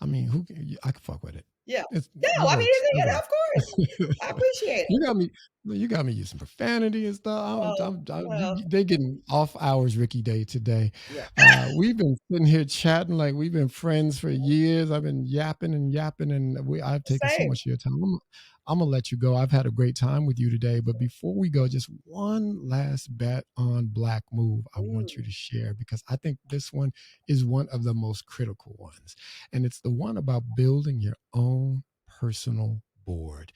I mean, I can fuck with it. Yeah. It's, No, it I mean, works. It of course. I works. appreciate it. you got me. You got me using profanity and stuff. Oh, well, They getting off hours, Ricky Day today. yeah. We've been sitting here chatting like we've been friends for years. I've been yapping and yapping, and I've taken so Same. much of your time. I'm gonna let you go. I've had a great time with you today. But before we go, just one last bet on Black Move I want you Mm, to share, because I think this one is one of the most critical ones. And it's the one about building your own personal board.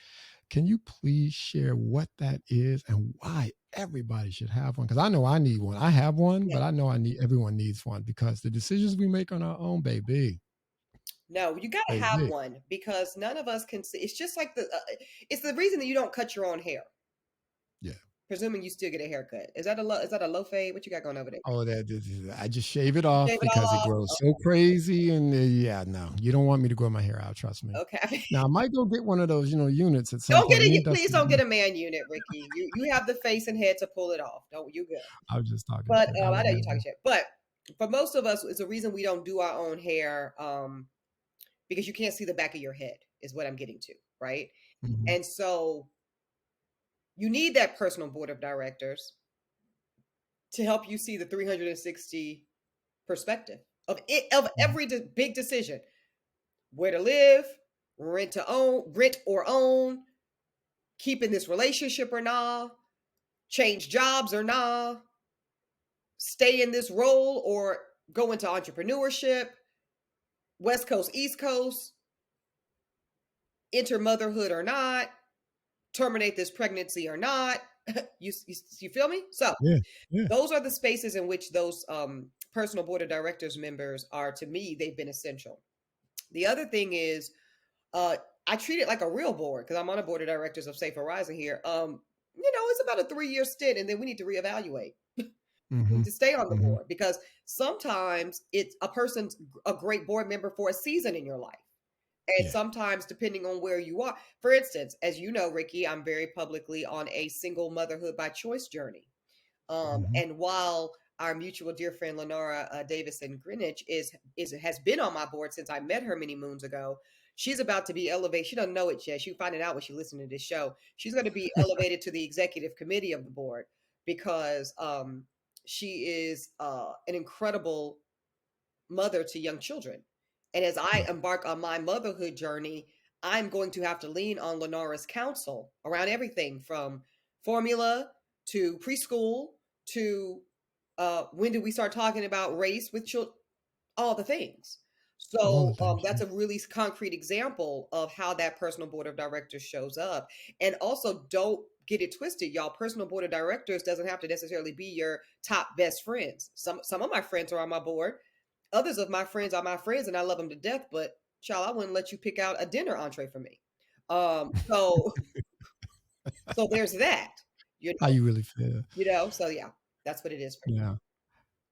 Can you please share what that is and why everybody should have one? Because I know I need one. I have one, yeah. but I know everyone needs one, because the decisions we make on our own, baby, No, you got to have baby. one, because none of us can see. It's just like it's the reason that you don't cut your own hair, Yeah. presuming you still get a haircut. Is that a low fade? What you got going over there? Oh, I just shave it You off shave it all because it off? grows so crazy. And yeah, no, you don't want me to grow my hair out. Trust me. Okay. Now I might go get one of those, units at some Don't get point. Me and please Dusty, don't get a man unit, Ricky. You have the face and head to pull it off. Don't you good? I was just talking But shit. I I would know you talking never. shit. But for most of us, it's a reason we don't do our own hair, because you can't see the back of your head. Is what I'm getting to, right? Mhm. And so you need that personal board of directors to help you see the 360 perspective of Mhm. every big decision: where to live, rent or own, keep in this relationship or nah, change jobs or nah, stay in this role or go into entrepreneurship, West Coast, East Coast, enter motherhood or not, terminate this pregnancy or not. You feel me? So Yeah. Yeah. those are the spaces in which those personal board of directors members are. To me, they've been essential. The other thing is, I treat it like a real board because I'm on a board of directors of Safe Horizon here. It's about a 3-year stint, and then we need to reevaluate. We need Mm-hmm. to stay on the Mm-hmm. board because sometimes it's a person's a great board member for a season in your life. And Yeah. sometimes, depending on where you are, for instance, as you know, Ricky, I'm very publicly on a single motherhood by choice journey. Mm-hmm. And while our mutual dear friend Lenora Davison Greenwich is has been on my board since I met her many moons ago, she's about to be elevated. She doesn't know it yet. She'll find it out when she listens to this show. She's going to be elevated to the executive committee of the board because she is an incredible mother to young children. And as I Yeah. embark on my motherhood journey, I'm going to have to lean on Lenora's counsel around everything from formula to preschool to when do we start talking about race with children, all the things. All the So things. that's a really concrete example of how that personal board of directors shows up. And also, don't get it twisted, y'all. Personal board of directors doesn't have to necessarily be your top best friends. Some of my friends are on my board. Others of my friends are my friends, and I love them to death. But child, I wouldn't let you pick out a dinner entree for me. So so there's that. You How know, you really feel. So yeah, that's what it is for me. Yeah.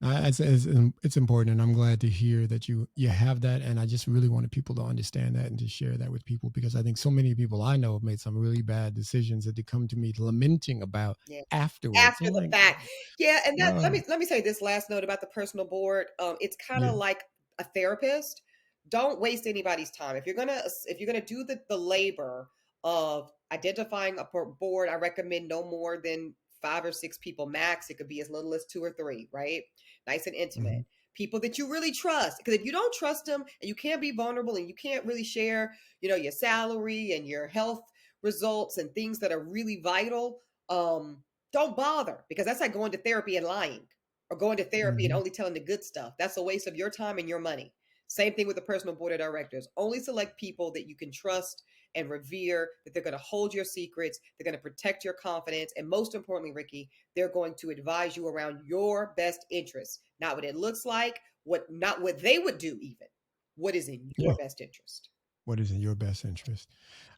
It's important, and I'm glad to hear that you have that. And I just really wanted people to understand that and to share that with people, because I think so many people I know have made some really bad decisions that they come to me lamenting about Yeah. afterwards. After I'm the like, fact. Yeah, and that uh, let me say this last note about the personal board. It's kind yeah, of like a therapist. Don't waste anybody's time. If you're gonna do the labor of identifying a board, I recommend no more than 5 or 6 people max. It could be as little as 2 or 3, right? Nice and hmm intimate. People that you really trust. Because if you don't trust them and you can't be vulnerable and you can't really share, your salary and your health results and things that are really vital, um, don't bother, because that's like going to therapy and lying, or going to therapy and hmm only telling the good stuff. That's a waste of your time and your money. Same thing with the personal board of directors. Only select people that you can trust and revere, that they're going to hold your secrets, they're going to protect your confidence, and most importantly, Ricky, they're going to advise you around your best interests. Not what it looks like, not what they would do even. What is in yeah. your best interest? What is in your best interest?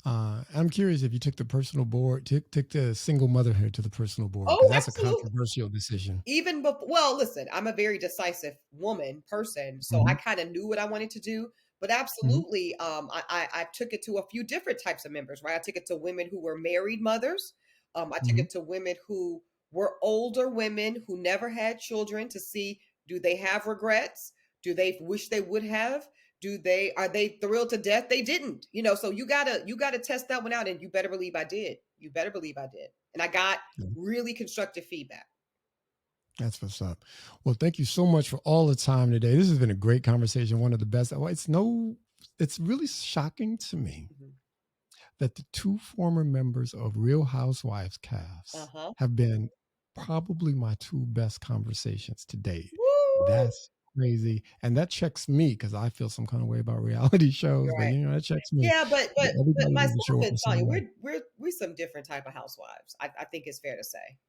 I'm curious if you took the personal board, took the single motherhood to the personal board, because Oh, that's a absolutely. controversial decision. Even before, well, listen, I'm a very decisive person, so I Hmm. kind of knew what I wanted to do. But Hmm. absolutely, I took it to a few different types of members, right? I took it to women who were married mothers. I took Hmm. it to women who were older women who never had children, to see, do they have regrets? Do they wish they would have? Are they thrilled to death they didn't? So you gotta test that one out, and you better believe I did. You better believe I did, and I got really constructive feedback. That's what's up. Well, thank you so much for all the time today. This has been a great conversation. One of the best. Well, it's really shocking to me Mhm. that the two former members of Real Housewives cast Uh-huh. have been probably my two best conversations to date. Woo! That's crazy. And that checks me, because I feel some kind of way about reality shows, but Right. that checks me. Yeah, but Everybody myself doesn't show up and the same Tanya, way. we're some different type of housewives. I think it's fair to say.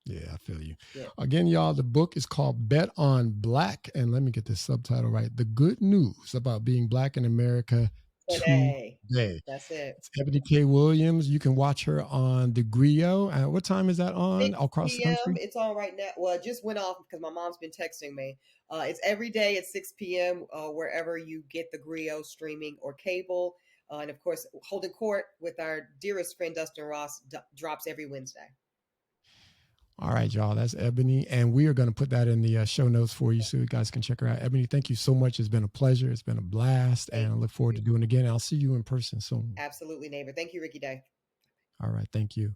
Yeah, I feel you. Yeah. Again, y'all, the book is called Bet on Black. And let me get this subtitle right: The Good News About Being Black in America Today. Today. That's it. It's Eboni K. Williams. You can watch her on the Grio. What time is that on 6 across the p.m. country? It's on right now. Well, it just went off because my mom's been texting me. It's every day at 6 p.m. Wherever you get the Grio streaming or cable. And of course, Holding Court with our dearest friend Dustin Ross drops every Wednesday. All right, y'all. That's Eboni. And we are going to put that in the show notes for you so you guys can check her out. Eboni, thank you so much. It's been a pleasure. It's been a blast. Thank And I look forward you. to doing it again. I'll see you in person soon. Absolutely, neighbor. Thank you, Ricky Day. All right. Thank you.